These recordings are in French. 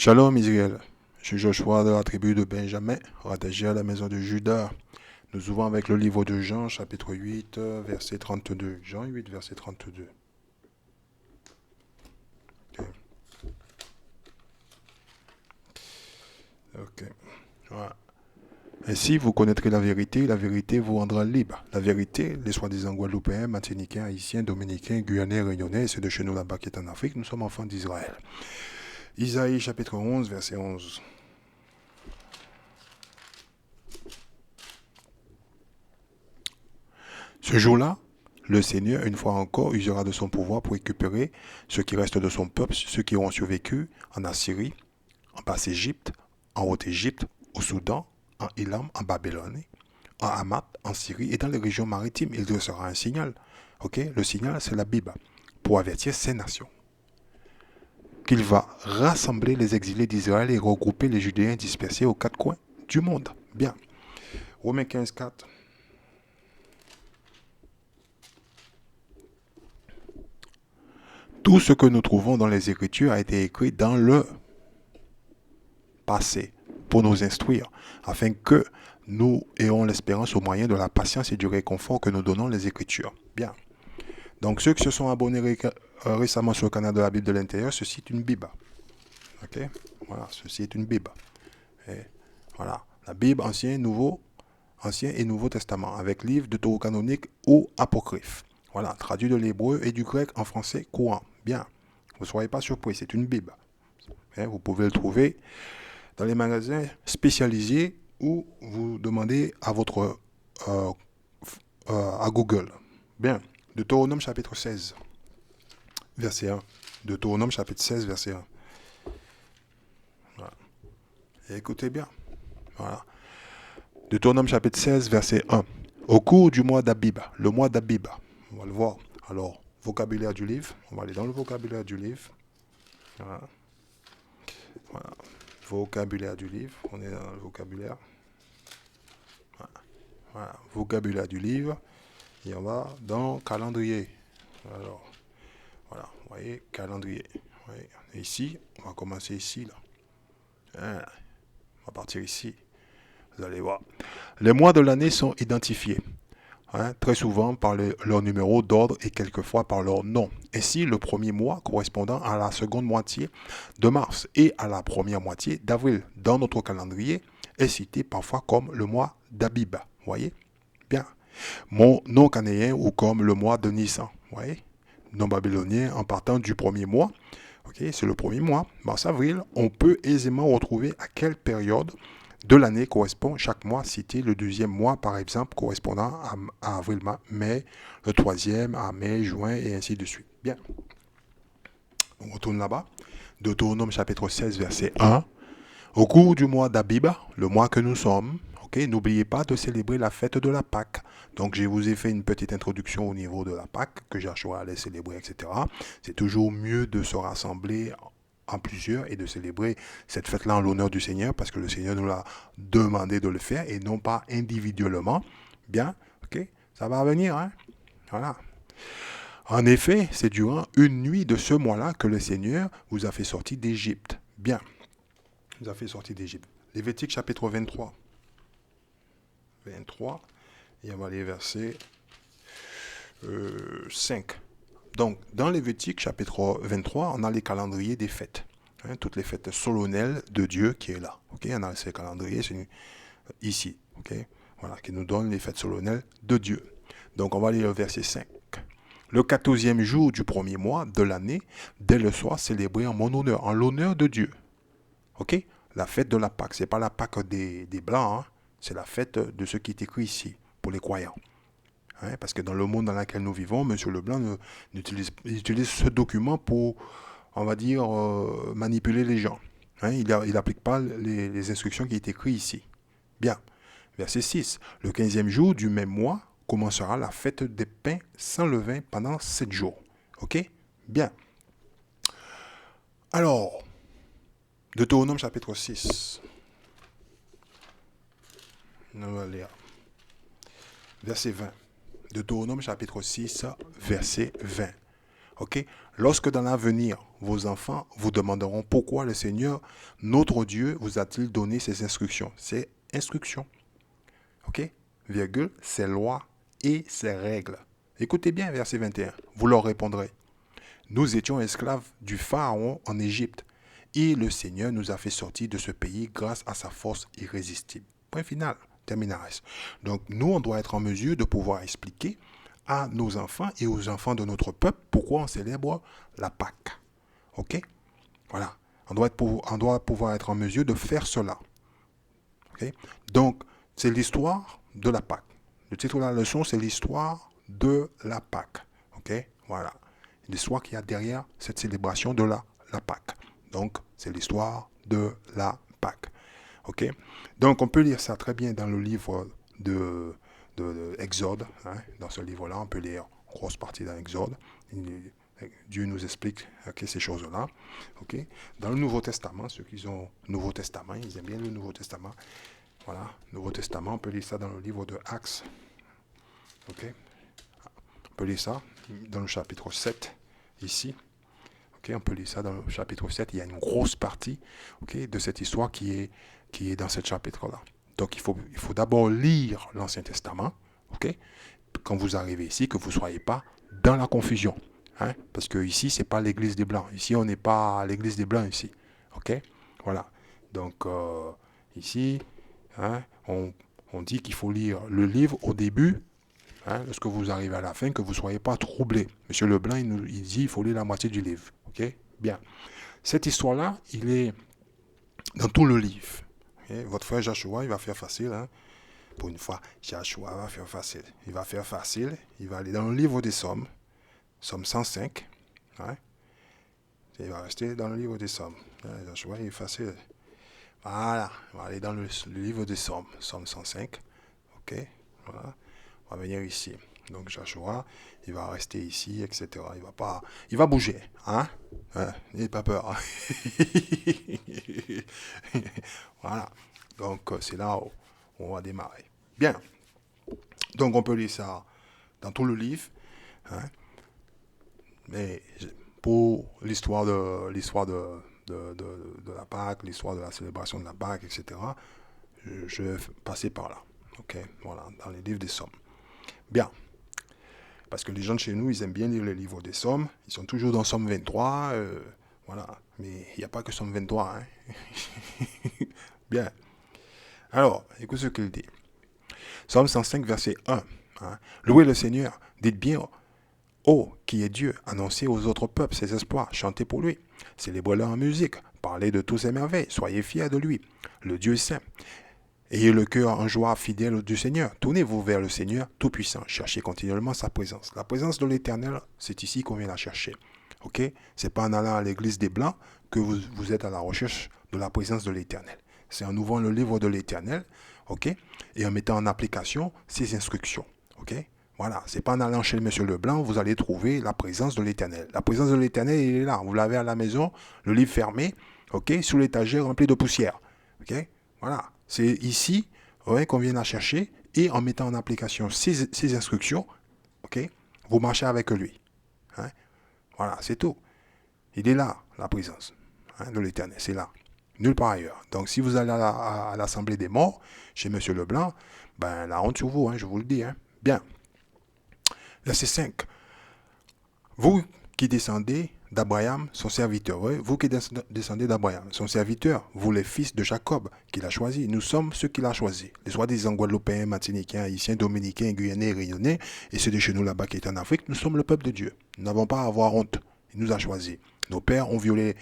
Shalom Israël, je suis Joshua de la tribu de Benjamin, rattaché à la maison de Juda. Nous ouvrons avec le livre de Jean, chapitre 8, verset 32. Jean 8, verset 32. Ok. Ok. Voilà. Ainsi, vous connaîtrez la vérité vous rendra libre. La vérité, les soi-disant Guadeloupéens, Martiniquais, Haïtiens, Dominicains, Guyanais, Réunionnais, ceux de chez nous là-bas qui est en Afrique, nous sommes enfants d'Israël. Isaïe chapitre 11, verset 11. Ce jour-là, le Seigneur, une fois encore, usera de son pouvoir pour récupérer ce qui reste de son peuple, ceux qui auront survécu en Assyrie, en Basse-Égypte, en Haute-Égypte, au Soudan, en Élam, en Babylone, en Hamath, en Syrie et dans les régions maritimes. Il dressera un signal. Ok, le signal, c'est la Bible, pour avertir ces nations qu'il va rassembler les exilés d'Israël et regrouper les Judéens dispersés aux quatre coins du monde. Bien. Romains 15, 4. Tout ce que nous trouvons dans les Écritures a été écrit dans le passé pour nous instruire, afin que nous ayons l'espérance au moyen de la patience et du réconfort que nous donnons les Écritures. Bien. Donc ceux qui se sont abonnés récemment sur le canal de la Bible de l'intérieur, ceci est une Bible. Ok. Voilà, ceci est une Bible. Et voilà, la Bible Ancien et Nouveau Testament, avec livres deutérocanoniques ou apocryphes. Voilà, traduit de l'hébreu et du grec en français courant. Bien. Vous ne soyez pas surpris, c'est une Bible. Vous pouvez le trouver dans les magasins spécialisés ou vous demandez à votre à Google. Bien. Deutéronome chapitre 16, verset 1. Deutéronome chapitre 16, verset 1. Voilà. Et écoutez bien. Voilà. Deutéronome chapitre 16, verset 1. Au cours du mois d'Abib, le mois d'Abib, on va le voir. Alors, vocabulaire du livre. On va aller dans le vocabulaire du livre. Voilà. Voilà. Vocabulaire du livre. On est dans le vocabulaire. Voilà. Voilà. Vocabulaire du livre. Et on va dans calendrier. Alors, voilà. Vous voyez, calendrier. Voyez. Et ici, on va commencer ici. Là. Hein. On va partir ici. Vous allez voir. Les mois de l'année sont identifiés. Très souvent par leur numéro d'ordre et quelquefois par leur nom. Ainsi, le premier mois correspondant à la seconde moitié de mars et à la première moitié d'avril dans notre calendrier est cité parfois comme le mois d'Abib. Voyez? Bien. Mon nom canéen ou comme le mois de Nissan. Voyez? Nom babylonien en partant du premier mois. Ok, c'est le premier mois, mars-avril. On peut aisément retrouver à quelle période de l'année correspond chaque mois cité, le deuxième mois par exemple correspondant à avril-mai, le troisième à mai, juin et ainsi de suite. Bien, on retourne là-bas. Deutéronome chapitre 16 verset 1. Au cours du mois d'Abib, le mois que nous sommes, n'oubliez pas de célébrer la fête de la Pâque. Donc je vous ai fait une petite introduction au niveau de la Pâque, que Joshua allait célébrer, etc. C'est toujours mieux de se rassembler en plusieurs et de célébrer cette fête-là en l'honneur du Seigneur, parce que le Seigneur nous l'a demandé de le faire et non pas individuellement. Bien, ok, ça va venir, hein? Voilà. En effet, c'est durant une nuit de ce mois-là que le Seigneur vous a fait sortir d'Égypte. Bien, vous a fait sortir d'Égypte. Lévitique chapitre 23. 23, et on va aller verset 5. Donc, dans Lévitique chapitre 23, on a les calendriers des fêtes. Toutes les fêtes solennelles de Dieu qui est là. On a ces calendriers ici. Voilà, qui nous donne les fêtes solennelles de Dieu. Donc, on va lire le verset 5. Le 14e jour du premier mois de l'année, dès le soir, célébré en mon honneur, en l'honneur de Dieu. La fête de la Pâque, ce n'est pas la Pâque des Blancs, hein. C'est la fête de ce qui est écrit ici, pour les croyants. Parce que dans le monde dans lequel nous vivons, M. Leblanc utilise ce document pour, on va dire, manipuler les gens. Il n'applique pas les instructions qui sont écrites ici. Bien. Verset 6. Le 15e jour du même mois commencera la fête des pains sans levain pendant 7 jours. Ok? Bien. Alors, Deutéronome chapitre 6. Nous allons lire. Verset 20. Deutéronome chapitre 6, verset 20. Ok? Lorsque dans l'avenir, vos enfants vous demanderont pourquoi le Seigneur, notre Dieu, vous a-t-il donné ces instructions. C'est instructions. Ok? Virgule, ses lois et ses règles. Écoutez bien, verset 21. Vous leur répondrez. Nous étions esclaves du Pharaon en Égypte, et le Seigneur nous a fait sortir de ce pays grâce à sa force irrésistible. Point final. Terminaris. Donc, nous, on doit être en mesure de pouvoir expliquer à nos enfants et aux enfants de notre peuple pourquoi on célèbre la Pâque. Ok? Voilà. On doit pouvoir être en mesure de faire cela. Ok? Donc, c'est l'histoire de la Pâque. Le titre de la leçon, c'est l'histoire de la Pâque. Ok? Voilà. L'histoire qu'il y a derrière cette célébration de la Pâque. Donc, c'est l'histoire de la Pâque. Ok? Donc, on peut lire ça très bien dans le livre de Exode. Hein? Dans ce livre-là, on peut lire une grosse partie dans Exode. Dieu nous explique ces choses-là. Ok? Dans le Nouveau Testament, ceux qui ont le Nouveau Testament, ils aiment bien le Nouveau Testament. Voilà, Nouveau Testament, on peut lire ça dans le livre de Actes. Ok? On peut lire ça dans le chapitre 7, ici. Ok, on peut lire ça dans le chapitre 7. Il y a une grosse partie, ok, de cette histoire qui est dans ce chapitre-là. Donc, il faut d'abord lire l'Ancien Testament, ok, quand vous arrivez ici, que vous ne soyez pas dans la confusion. Hein, parce que ici, ce n'est pas l'église des Blancs. Ici, on n'est pas à l'église des Blancs, ici. Ok? Voilà. Donc, ici, hein, on dit qu'il faut lire le livre au début, hein, lorsque vous arrivez à la fin, que vous ne soyez pas troublé. Monsieur Leblanc, il dit qu'il faut lire la moitié du livre. Ok? Bien. Cette histoire-là, il est dans tout le livre. Okay? Votre frère Joshua, il va faire facile. Hein? Pour une fois, Joshua va faire facile. Il va faire facile. Il va aller dans le livre des Sommes, Somme 105. Hein? Il va rester dans le livre des Sommes. Joshua, il est facile. Voilà. Il va aller dans le livre des Sommes, Somme 105. Ok? Voilà. On va venir ici. Donc Joshua, il va rester ici, etc. Il va bouger, hein? N'ayez pas peur. Hein? Voilà. Donc c'est là où on va démarrer. Bien. Donc on peut lire ça dans tout le livre, hein? Mais pour l'histoire de la Pâque, l'histoire de la célébration de la Pâque, etc. Je vais passer par là. Ok. Voilà, dans les livres des Sommes. Bien. Parce que les gens de chez nous, ils aiment bien lire les livres des Sommes. Ils sont toujours dans Somme 23. Voilà. Mais il n'y a pas que Somme 23. Hein. Bien. Alors, écoute ce qu'il dit. Somme 105, verset 1. Hein. Louez le Seigneur. Dites bien, oh, qui est Dieu. Annoncez aux autres peuples ses exploits. Chantez pour lui. Célébrez-le en musique. Parlez de tous ses merveilles. Soyez fiers de lui. Le Dieu saint. Ayez le cœur en joie fidèle du Seigneur. Tournez-vous vers le Seigneur Tout-Puissant. Cherchez continuellement sa présence. La présence de l'Éternel, c'est ici qu'on vient la chercher. Ok? C'est pas en allant à l'église des Blancs que vous êtes à la recherche de la présence de l'Éternel. C'est en ouvrant le livre de l'Éternel, ok? Et en mettant en application ses instructions. Ok? Voilà, c'est pas en allant chez Monsieur Leblanc, vous allez trouver la présence de l'Éternel. La présence de l'Éternel, il est là. Vous l'avez à la maison, le livre fermé, ok? Sous l'étagère rempli de poussière. Ok? Voilà. C'est ici qu'on vient la chercher et en mettant en application ces instructions, ok, vous marchez avec lui. Hein? Voilà, c'est tout. Il est là, la présence de l'Éternel, c'est là. Nulle part ailleurs. Donc si vous allez à l'Assemblée des morts, chez M. Leblanc, ben la honte sur vous, hein, je vous le dis. Hein. Bien. Verset 5. Vous qui descendez d'Abraham, son serviteur. Oui, vous qui descendez d'Abraham, son serviteur, vous les fils de Jacob, qu'il a choisi. Nous sommes ceux qu'il a choisis. Les soi-disant Guadeloupéens, Martiniquais, Haïtiens, Dominicains, Guyanais, Réunionnais, et ceux de chez nous là-bas qui est en Afrique, nous sommes le peuple de Dieu. Nous n'avons pas à avoir honte. Il nous a choisis. Nos pères ont violé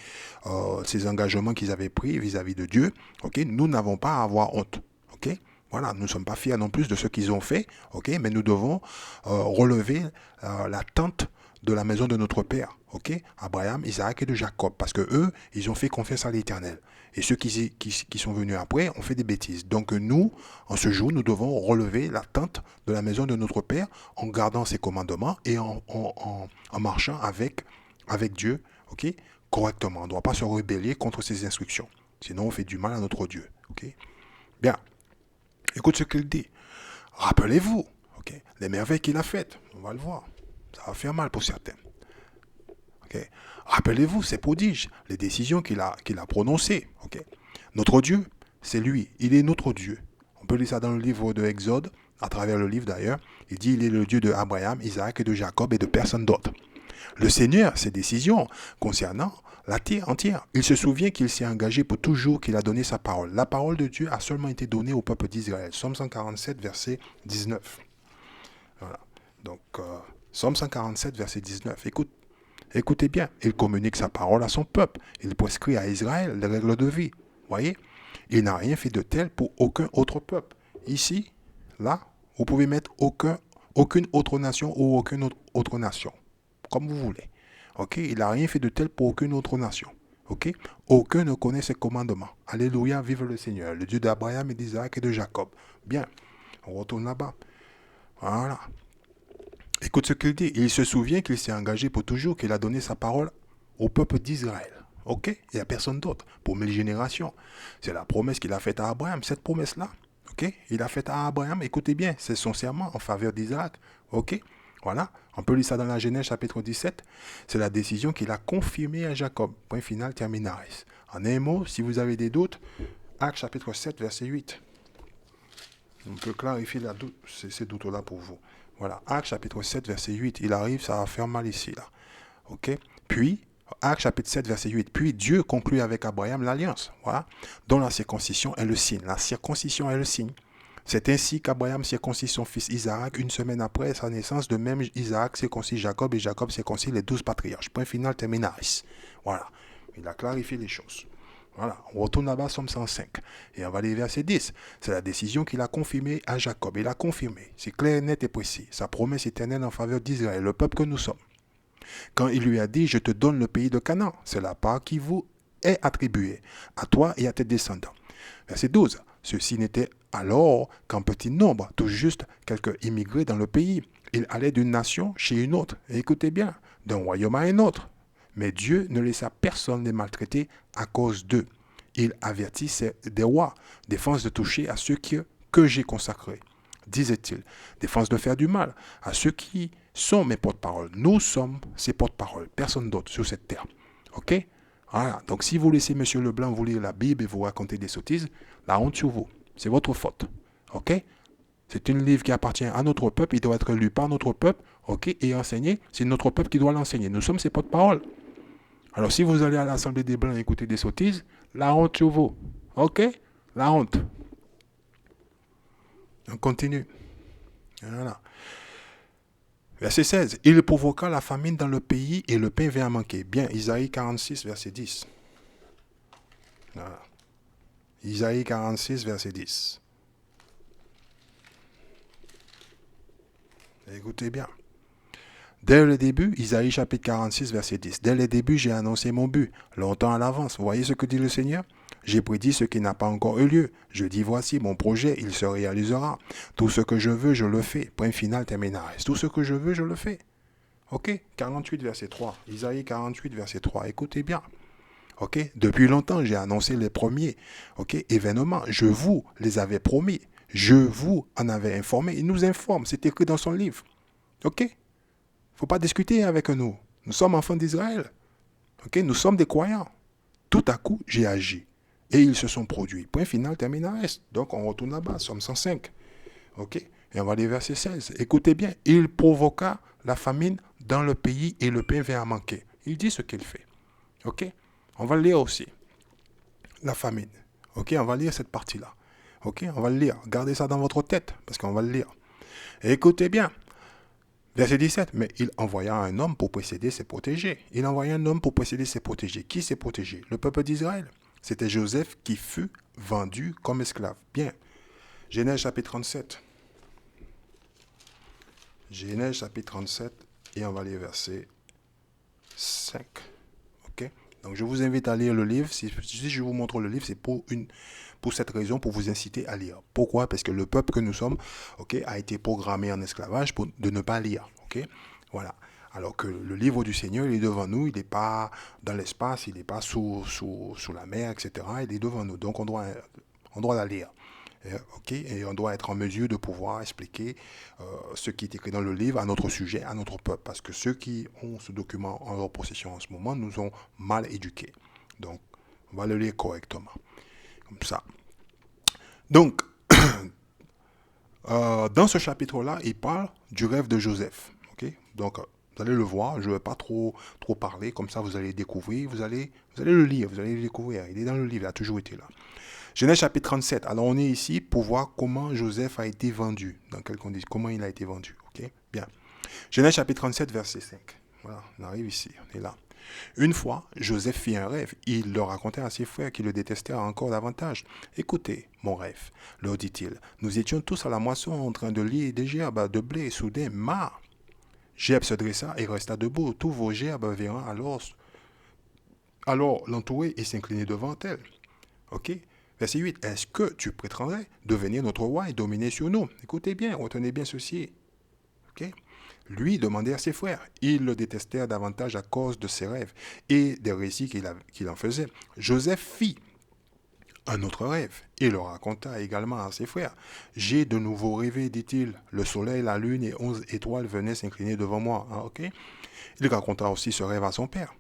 ces engagements qu'ils avaient pris vis-à-vis de Dieu. Okay? Nous n'avons pas à avoir honte. Okay? Voilà, nous ne sommes pas fiers non plus de ce qu'ils ont fait, okay? Mais nous devons relever l'attente de la maison de notre Père, ok, Abraham, Isaac et de Jacob, parce que eux, ils ont fait confiance à l'Éternel. Et ceux qui sont venus après ont fait des bêtises. Donc nous, en ce jour, nous devons relever l'attente de la maison de notre Père en gardant ses commandements et en marchant avec Dieu, ok, correctement. On ne doit pas se rebeller contre ses instructions. Sinon, on fait du mal à notre Dieu. Ok. Bien. Écoute ce qu'il dit. Rappelez-vous, ok, les merveilles qu'il a faites. On va le voir. Ça va faire mal pour certains. Ok. Rappelez-vous ces prodiges, les décisions qu'il a prononcées. Ok. Notre Dieu, c'est lui. Il est notre Dieu. On peut lire ça dans le livre de Exode, à travers le livre d'ailleurs. Il dit il est le Dieu de Abraham, Isaac et de Jacob et de personne d'autre. Le Seigneur, ses décisions concernant la terre entière. Il se souvient qu'il s'est engagé pour toujours, qu'il a donné sa parole. La parole de Dieu a seulement été donnée au peuple d'Israël. Somme 147, verset 19. Voilà. Donc, Somme 147, verset 19. Écoutez bien. Il communique sa parole à son peuple. Il prescrit à Israël les règles de vie. Voyez? Il n'a rien fait de tel pour aucun autre peuple. Ici, là, vous pouvez mettre aucune autre nation ou aucune autre nation. Comme vous voulez. Ok, il n'a rien fait de tel pour aucune autre nation. Ok, aucun ne connaît ses commandements. Alléluia, vive le Seigneur, le Dieu d'Abraham et d'Isaac et de Jacob. Bien, on retourne là-bas. Voilà. Écoute ce qu'il dit. Il se souvient qu'il s'est engagé pour toujours, qu'il a donné sa parole au peuple d'Israël. Ok, il n'y a personne d'autre pour 1000 générations. C'est la promesse qu'il a faite à Abraham, cette promesse-là. Ok, il a faite à Abraham. Écoutez bien, c'est son serment en faveur d'Isaac. Ok. Voilà, on peut lire ça dans la Genèse chapitre 17. C'est la décision qu'il a confirmée à Jacob. Point final, terminaris. En un mot, si vous avez des doutes, Actes chapitre 7, verset 8. On peut clarifier ces doutes-là pour vous. Voilà, Actes chapitre 7, verset 8. Il arrive, ça va faire mal ici. Là. Ok. Puis, Actes chapitre 7, verset 8. Puis Dieu conclut avec Abraham l'alliance, voilà, dont la circoncision est le signe. La circoncision est le signe. C'est ainsi qu'Abraham circoncit son fils Isaac une semaine après sa naissance. De même, Isaac circoncit Jacob et Jacob circoncit les 12 patriarches. Point final, terminaris. Voilà. Il a clarifié les choses. Voilà. On retourne là-bas, Somme 105. Et on va aller verset 10. C'est la décision qu'il a confirmée à Jacob. Il a confirmé. C'est clair, net et précis. Sa promesse éternelle en faveur d'Israël, le peuple que nous sommes. Quand il lui a dit, je te donne le pays de Canaan. C'est la part qui vous est attribuée, à toi et à tes descendants. Verset 12. Ceci n'était alors qu'un petit nombre, tout juste quelques immigrés dans le pays. Il allait d'une nation chez une autre. Et écoutez bien, d'un royaume à un autre. Mais Dieu ne laissa personne les maltraiter à cause d'eux. Il avertit des rois, défense de toucher à ceux que j'ai consacrés, disait-il. Défense de faire du mal à ceux qui sont mes porte-paroles. Nous sommes ses porte-paroles, personne d'autre sur cette terre. Ok? Voilà. Donc si vous laissez M. Leblanc vous lire la Bible et vous raconter des sottises, la honte sur vous. C'est votre faute. Ok? C'est un livre qui appartient à notre peuple. Il doit être lu par notre peuple. Ok? Et enseigné. C'est notre peuple qui doit l'enseigner. Nous sommes ses porte-paroles. Alors si vous allez à l'Assemblée des Blancs et écouter des sottises, la honte sur vous. Ok? La honte. On continue. Voilà. Verset 16. Il provoqua la famine dans le pays et le pain vint à manquer. Bien, Isaïe 46, verset 10. Voilà. Isaïe 46, verset 10. Écoutez bien. Dès le début, Isaïe chapitre 46, verset 10. Dès le début, j'ai annoncé mon but, longtemps à l'avance. Vous voyez ce que dit le Seigneur? J'ai prédit ce qui n'a pas encore eu lieu. Je dis, voici mon projet, il se réalisera. Tout ce que je veux, je le fais. Point final, terminaris. Tout ce que je veux, je le fais. Ok? 48, verset 3. Isaïe 48, verset 3. Écoutez bien. Ok? Depuis longtemps, j'ai annoncé les premiers événements. Je vous les avais promis. Je vous en avais informé. Il nous informe. C'est écrit dans son livre. Ok? Il ne faut pas discuter avec nous. Nous sommes enfants d'Israël. Ok? Nous sommes des croyants. Tout à coup, j'ai agi. Et ils se sont produits. Point final, terminaris. Donc, on retourne là-bas. Somme 105. Ok? Et on va aller verset 16. Écoutez bien. Il provoqua la famine dans le pays et le pain vint à manquer. Il dit ce qu'il fait. Ok? On va le lire aussi. La famine. Ok? On va lire cette partie-là. Ok? On va le lire. Gardez ça dans votre tête parce qu'on va le lire. Et écoutez bien. Verset 17. Mais il envoya un homme pour précéder ses protégés. Il envoya un homme pour précéder ses protégés. Qui s'est protégé? Le peuple d'Israël. C'était Joseph qui fut vendu comme esclave. Bien. Genèse chapitre 37. Genèse chapitre 37. Et on va lire verset 5. Ok? Donc je vous invite à lire le livre. Si je vous montre le livre, c'est pour cette raison, pour vous inciter à lire. Pourquoi? Parce que le peuple que nous sommes, a été programmé en esclavage de ne pas lire. Voilà. Alors que le livre du Seigneur, il est devant nous, il n'est pas dans l'espace, il n'est pas sous la mer, etc. Il est devant nous. Donc on doit la lire. Ok, et on doit être en mesure de pouvoir expliquer ce qui est écrit dans le livre à notre sujet, à notre peuple, parce que ceux qui ont ce document en leur possession en ce moment nous ont mal éduqués. Donc, on va le lire correctement, comme ça. Donc, dans ce chapitre-là, il parle du rêve de Joseph. Ok, donc, vous allez le voir, je ne vais pas trop parler, comme ça vous allez découvrir, vous allez le lire, vous allez le découvrir. Il est dans le livre, il a toujours été là. Genèse chapitre 37. Alors on est ici pour voir comment Joseph a été vendu. Dans quelles conditions, comment il a été vendu. Ok, bien. Genèse chapitre 37, verset 5. Voilà, on arrive ici, on est là. Une fois, Joseph fit un rêve. Il le racontait à ses frères qui le détestèrent encore davantage. Écoutez, mon rêve, leur dit-il. Nous étions tous à la moisson en train de lier des gerbes de blé. Soudain, ma gerbe se dressa et resta debout. Tous vos gerbes virent alors l'entourer et s'incliner devant elle. Ok. Verset 8. Est-ce que tu prétendrais devenir notre roi et dominer sur nous? Écoutez bien, retenez bien ceci. Ok. Lui demandait à ses frères. Ils le détestèrent davantage à cause de ses rêves et des récits qu'il en faisait. Joseph fit un autre rêve et le raconta également à ses frères. J'ai de nouveau rêvé, dit-il. Le soleil, la lune et 11 étoiles venaient s'incliner devant moi. Ah, ok. Il raconta aussi ce rêve à son père.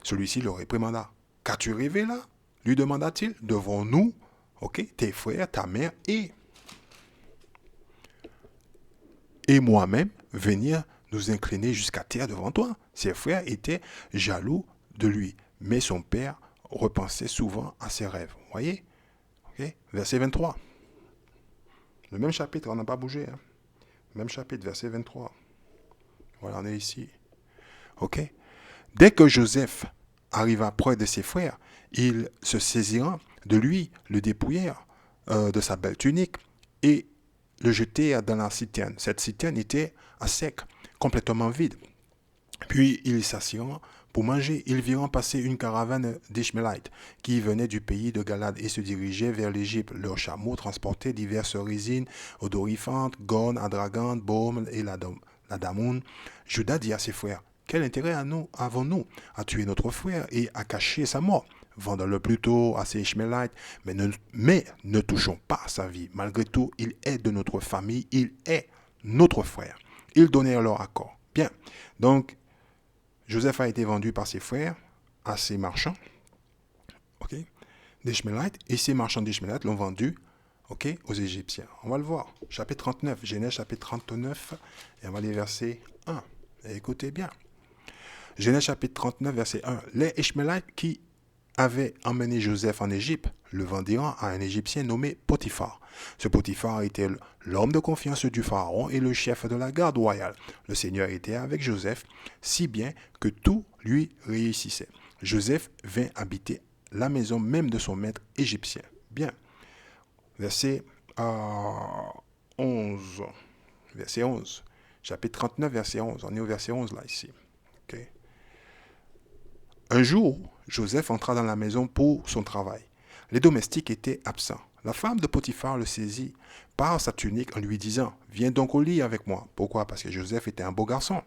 Celui-ci le réprimanda. Qu'as-tu rêvé là? Lui demanda-t-il. Devons-nous, ok, tes frères, ta mère et moi-même venir nous incliner jusqu'à terre devant toi? Ses frères étaient jaloux de lui, mais son père repensait souvent à ses rêves. Vous voyez? Okay? Verset 23. Le même chapitre, on n'a pas bougé. Hein? Même chapitre, verset 23. Voilà, on est ici. Ok? Dès que Joseph arriva près de ses frères, ils se saisirent de lui, le dépouillèrent de sa belle tunique et le jetèrent dans la citerne. Cette citerne était à sec, complètement vide. Puis ils s'assirent pour manger. Ils virent passer une caravane d'Ishmaélites qui venait du pays de Galade et se dirigeait vers l'Égypte. Leurs chameaux transportaient diverses résines odorifantes, gones, adragantes, baumes et ladamoun. Judas dit à ses frères, quel intérêt avons-nous à tuer notre frère et à cacher sa mort? Vendons-le plutôt à ces Ishmaélites, mais ne touchons pas à sa vie. Malgré tout, il est de notre famille, il est notre frère. Ils donnèrent leur accord. Bien, donc Joseph a été vendu par ses frères à ces marchands, ok, d'Ishmaélites, et ces marchands d'Ishmaélites l'ont vendu, ok, aux Égyptiens. On va le voir. Chapitre 39, Genèse chapitre 39, et on va les verser 1. Et écoutez bien. Genèse chapitre 39, verset 1. Les Ishmaélites qui avaient emmené Joseph en Égypte le vendirent à un Égyptien nommé Potiphar. Ce Potiphar était l'homme de confiance du Pharaon et le chef de la garde royale. Le Seigneur était avec Joseph, si bien que tout lui réussissait. Joseph vint habiter la maison même de son maître égyptien. Bien. Verset 11. Verset 11. Chapitre 39, verset 11. On est au verset 11 là, ici. Okay. Un jour, Joseph entra dans la maison pour son travail. Les domestiques étaient absents. La femme de Potiphar le saisit par sa tunique en lui disant « Viens donc au lit avec moi. » Pourquoi? Parce que Joseph était un beau garçon.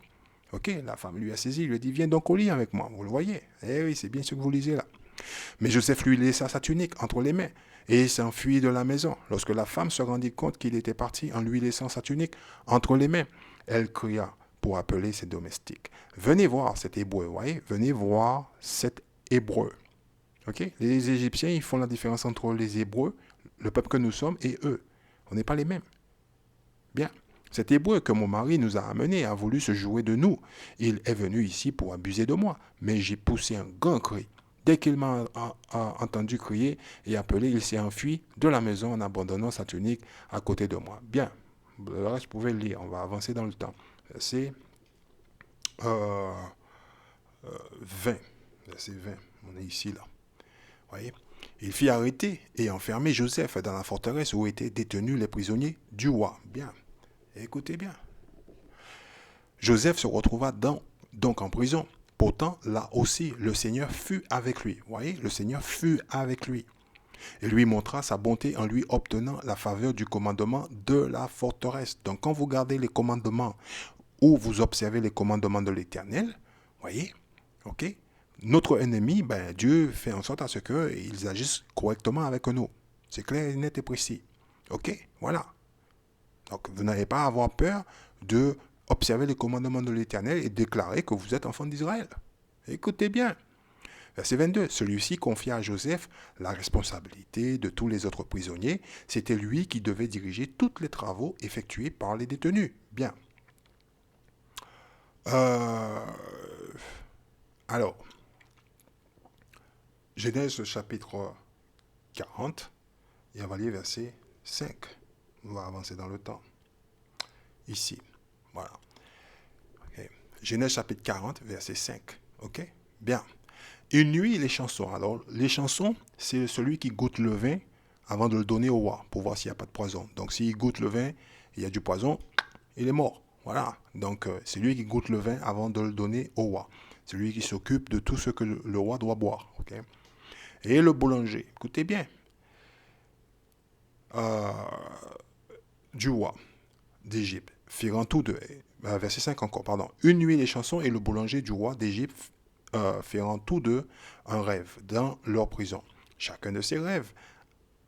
Ok, la femme lui a saisi, lui a dit « Viens donc au lit avec moi. » Vous le voyez? Eh oui, c'est bien ce que vous lisez là. Mais Joseph lui laissa sa tunique entre les mains et s'enfuit de la maison. Lorsque la femme se rendit compte qu'il était parti en lui laissant sa tunique entre les mains, elle cria pour appeler ses domestiques. Venez voir cet hébreu, voyez? Venez voir cet hébreu. Okay? Les Égyptiens, ils font la différence entre les Hébreux, le peuple que nous sommes, et eux. On n'est pas les mêmes. Bien. Cet Hébreu que mon mari nous a amené a voulu se jouer de nous. Il est venu ici pour abuser de moi, mais j'ai poussé un grand cri. Dès qu'il m'a entendu crier et appeler, il s'est enfui de la maison en abandonnant sa tunique à côté de moi. Bien. Le reste, je pouvais le lire. On va avancer dans le temps. C'est 20. Verset 20. On est ici, là. Voyez? Il fit arrêter et enfermer Joseph dans la forteresse où étaient détenus les prisonniers du roi. Bien. Écoutez bien. Joseph se retrouva donc en prison. Pourtant, là aussi, le Seigneur fut avec lui. Voyez? Le Seigneur fut avec lui. Et lui montra sa bonté en lui obtenant la faveur du commandement de la forteresse. Donc, quand vous gardez les commandements ou vous observez les commandements de l'Éternel, voyez? Ok? Notre ennemi, Dieu fait en sorte à ce qu'ils agissent correctement avec nous. C'est clair, net et précis. Ok, voilà. Donc, vous n'avez pas à avoir peur de observer les commandements de l'Éternel et déclarer que vous êtes enfant d'Israël. Écoutez bien. Verset 22. Celui-ci confia à Joseph la responsabilité de tous les autres prisonniers. C'était lui qui devait diriger tous les travaux effectués par les détenus. Bien. Euh, alors, Genèse chapitre 40, et on va lire verset 5. On va avancer dans le temps. Ici. Voilà. Okay. Genèse chapitre 40, verset 5. Ok? Bien. Une nuit, les chansons. Alors, les chansons, c'est celui qui goûte le vin avant de le donner au roi pour voir s'il n'y a pas de poison. Donc, s'il goûte le vin, il y a du poison, il est mort. Voilà. Donc, c'est lui qui goûte le vin avant de le donner au roi. C'est lui qui s'occupe de tout ce que le roi doit boire. Okay? Et le boulanger, écoutez bien, euh, du roi d'Égypte, firent tous deux, verset 5 encore, pardon. Une nuit, les chansons et le boulanger du roi d'Égypte firent tous deux un rêve dans leur prison. Chacun de ces rêves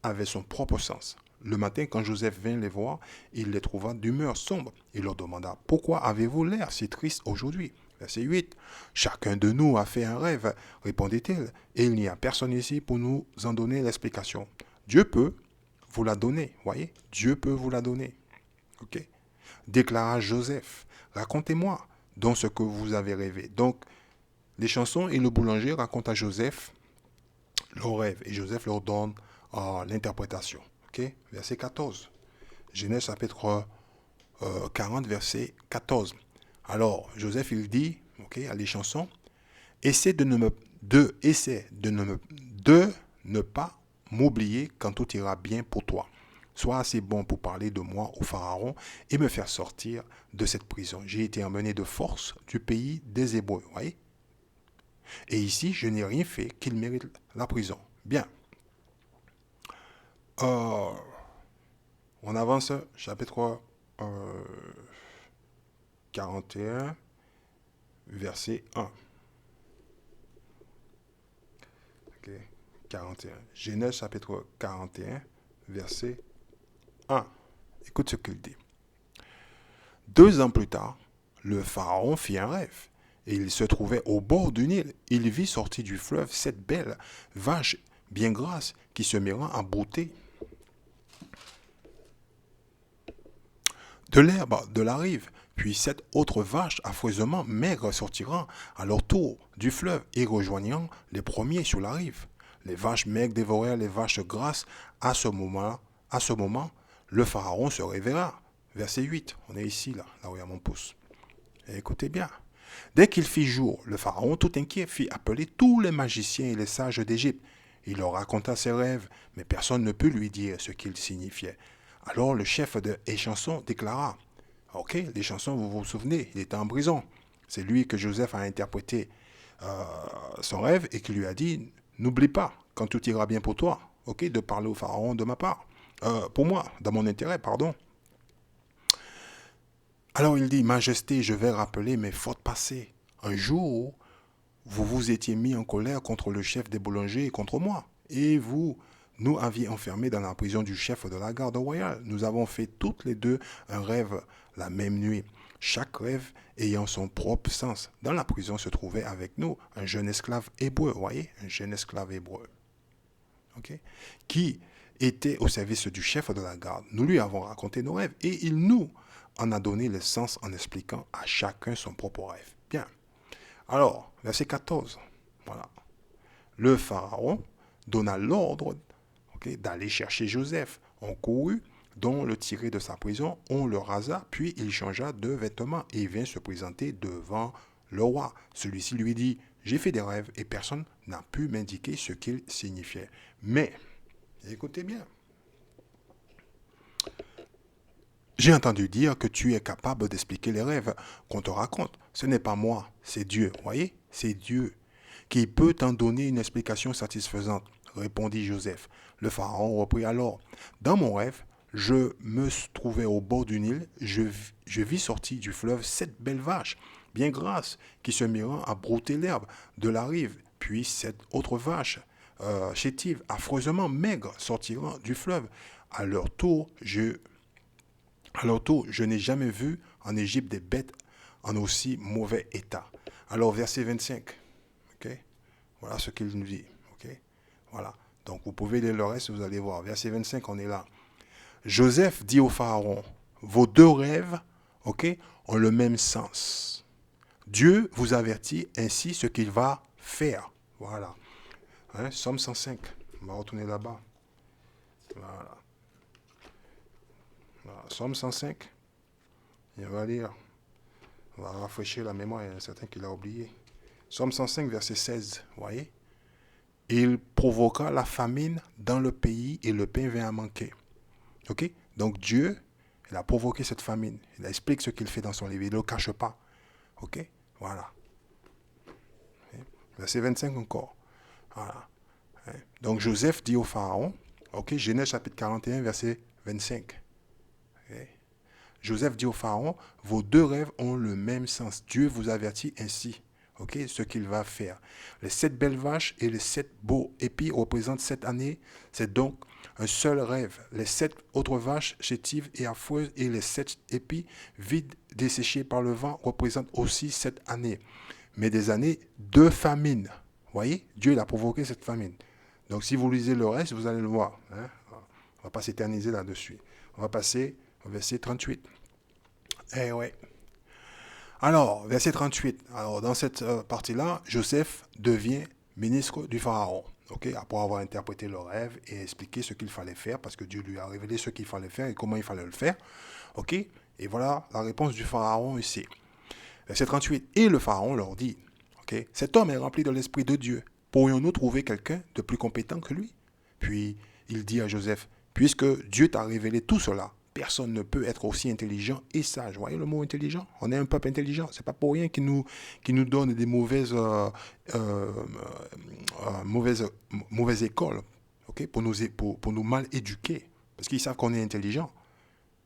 avait son propre sens. Le matin, quand Joseph vint les voir, il les trouva d'humeur sombre. Il leur demanda, pourquoi avez-vous l'air si triste aujourd'hui? Verset 8. Chacun de nous a fait un rêve, répondit-il, et il n'y a personne ici pour nous en donner l'explication. Dieu peut vous la donner, voyez? Dieu peut vous la donner. Ok? Déclara Joseph, racontez-moi donc ce que vous avez rêvé. Donc, les chansons et le boulanger racontent à Joseph leur rêve, et Joseph leur donne l'interprétation. Okay? Verset 14. Genèse chapitre 40, verset 14. Alors, Joseph, il dit, à les chansons, essaie de ne pas m'oublier quand tout ira bien pour toi. Sois assez bon pour parler de moi au Pharaon et me faire sortir de cette prison. J'ai été emmené de force du pays des Hébreux. Voyez? Et ici, je n'ai rien fait qu'il mérite la prison. Bien. On avance, chapitre 41, verset 1. Okay. 41. Genèse, chapitre 41, verset 1. Écoute ce qu'il dit. 2 ans plus tard, le Pharaon fit un rêve, et il se trouvait au bord du Nil. Il vit sortir du fleuve cette belle vache bien grasse qui se mirant à brouter de l'herbe de la rive. Puis 7 autres vaches affreusement maigres sortiront à leur tour du fleuve et rejoignant les premiers sur la rive. Les vaches maigres dévorèrent les vaches grasses. À ce moment, le Pharaon se réveilla. Verset 8, on est ici, là où il y a mon pouce. Et écoutez bien. Dès qu'il fit jour, le Pharaon, tout inquiet, fit appeler tous les magiciens et les sages d'Égypte. Il leur raconta ses rêves, mais personne ne put lui dire ce qu'ils signifiaient. Alors le chef de Échanson déclara, ok, les chansons, vous vous souvenez, il était en prison. C'est lui que Joseph a interprété son rêve et qui lui a dit, n'oublie pas, quand tout ira bien pour toi, ok, de parler au Pharaon de ma part. Pour moi, dans mon intérêt, pardon. Alors il dit, Majesté, je vais rappeler mes fautes passées. Un jour, vous vous étiez mis en colère contre le chef des boulangers et contre moi. Et vous nous aviez enfermés dans la prison du chef de la garde royale. Nous avons fait toutes les deux un rêve la même nuit. Chaque rêve ayant son propre sens. Dans la prison se trouvait avec nous un jeune esclave hébreu, voyez, un jeune esclave hébreu, okay, qui était au service du chef de la garde. Nous lui avons raconté nos rêves et il nous en a donné le sens en expliquant à chacun son propre rêve. Bien. Alors, verset 14. Voilà. Le Pharaon donna l'ordre d'aller chercher Joseph. On courut, dont le tirer de sa prison, on le rasa, puis il changea de vêtements et vint se présenter devant le roi. Celui-ci lui dit, j'ai fait des rêves et personne n'a pu m'indiquer ce qu'ils signifiaient. Mais, écoutez bien, j'ai entendu dire que tu es capable d'expliquer les rêves qu'on te raconte. Ce n'est pas moi, c'est Dieu. Voyez, c'est Dieu qui peut t'en donner une explication satisfaisante, répondit Joseph. Le Pharaon reprit alors. Dans mon rêve, je me trouvais au bord du Nil, je vis sortir du fleuve 7 belles vaches, bien grasses, qui se mirant à brouter l'herbe de la rive, puis 7 autres vaches, chétives, affreusement maigres, sortiront du fleuve À leur tour, je n'ai jamais vu en Égypte des bêtes en aussi mauvais état. Alors, verset 25. Ok? Voilà ce qu'il nous dit. Ok? Voilà. Donc, vous pouvez lire le reste, vous allez voir. Verset 25, on est là. Joseph dit au Pharaon, vos deux rêves, ok, ont le même sens. Dieu vous avertit ainsi ce qu'il va faire. Voilà. Hein, Somme 105. On va retourner là-bas. Voilà. Voilà. Somme 105. Et on va lire. On va rafraîchir la mémoire. Il y en a certains qui l'ont oublié. Somme 105, verset 16. Vous voyez? Il provoqua la famine dans le pays et le pain vint à manquer. Ok? Donc Dieu, il a provoqué cette famine. Il explique ce qu'il fait dans son livre. Il ne le cache pas. Ok? Voilà. Verset 25 encore. Voilà. Donc Joseph dit au Pharaon, ok, Genèse chapitre 41, verset 25. Okay. Joseph dit au Pharaon, vos deux rêves ont le même sens. Dieu vous avertit ainsi, ok, ce qu'il va faire. Les 7 belles vaches et les 7 beaux épis représentent 7 années. C'est donc un seul rêve. Les 7 autres vaches chétives et affreuses et les 7 épis vides desséchés par le vent représentent aussi 7 années. Mais des années de famine. Vous voyez, Dieu il a provoqué cette famine. Donc si vous lisez le reste, vous allez le voir. Hein? On ne va pas s'éterniser là-dessus. On va passer au verset 38. Eh ouais. Alors, verset 38. Alors, dans cette partie-là, Joseph devient ministre du Pharaon. Okay? Après avoir interprété le rêve et expliqué ce qu'il fallait faire, parce que Dieu lui a révélé ce qu'il fallait faire et comment il fallait le faire. Okay? Et voilà la réponse du Pharaon ici. Verset 38. Et le Pharaon leur dit, okay, cet homme est rempli de l'Esprit de Dieu. Pourrions-nous trouver quelqu'un de plus compétent que lui? Puis il dit à Joseph, puisque Dieu t'a révélé tout cela, personne ne peut être aussi intelligent et sage. Vous voyez le mot intelligent? On est un peuple intelligent. Ce n'est pas pour rien qu'il nous donne des mauvaises écoles, okay, pour nous mal éduquer. Parce qu'ils savent qu'on est intelligent.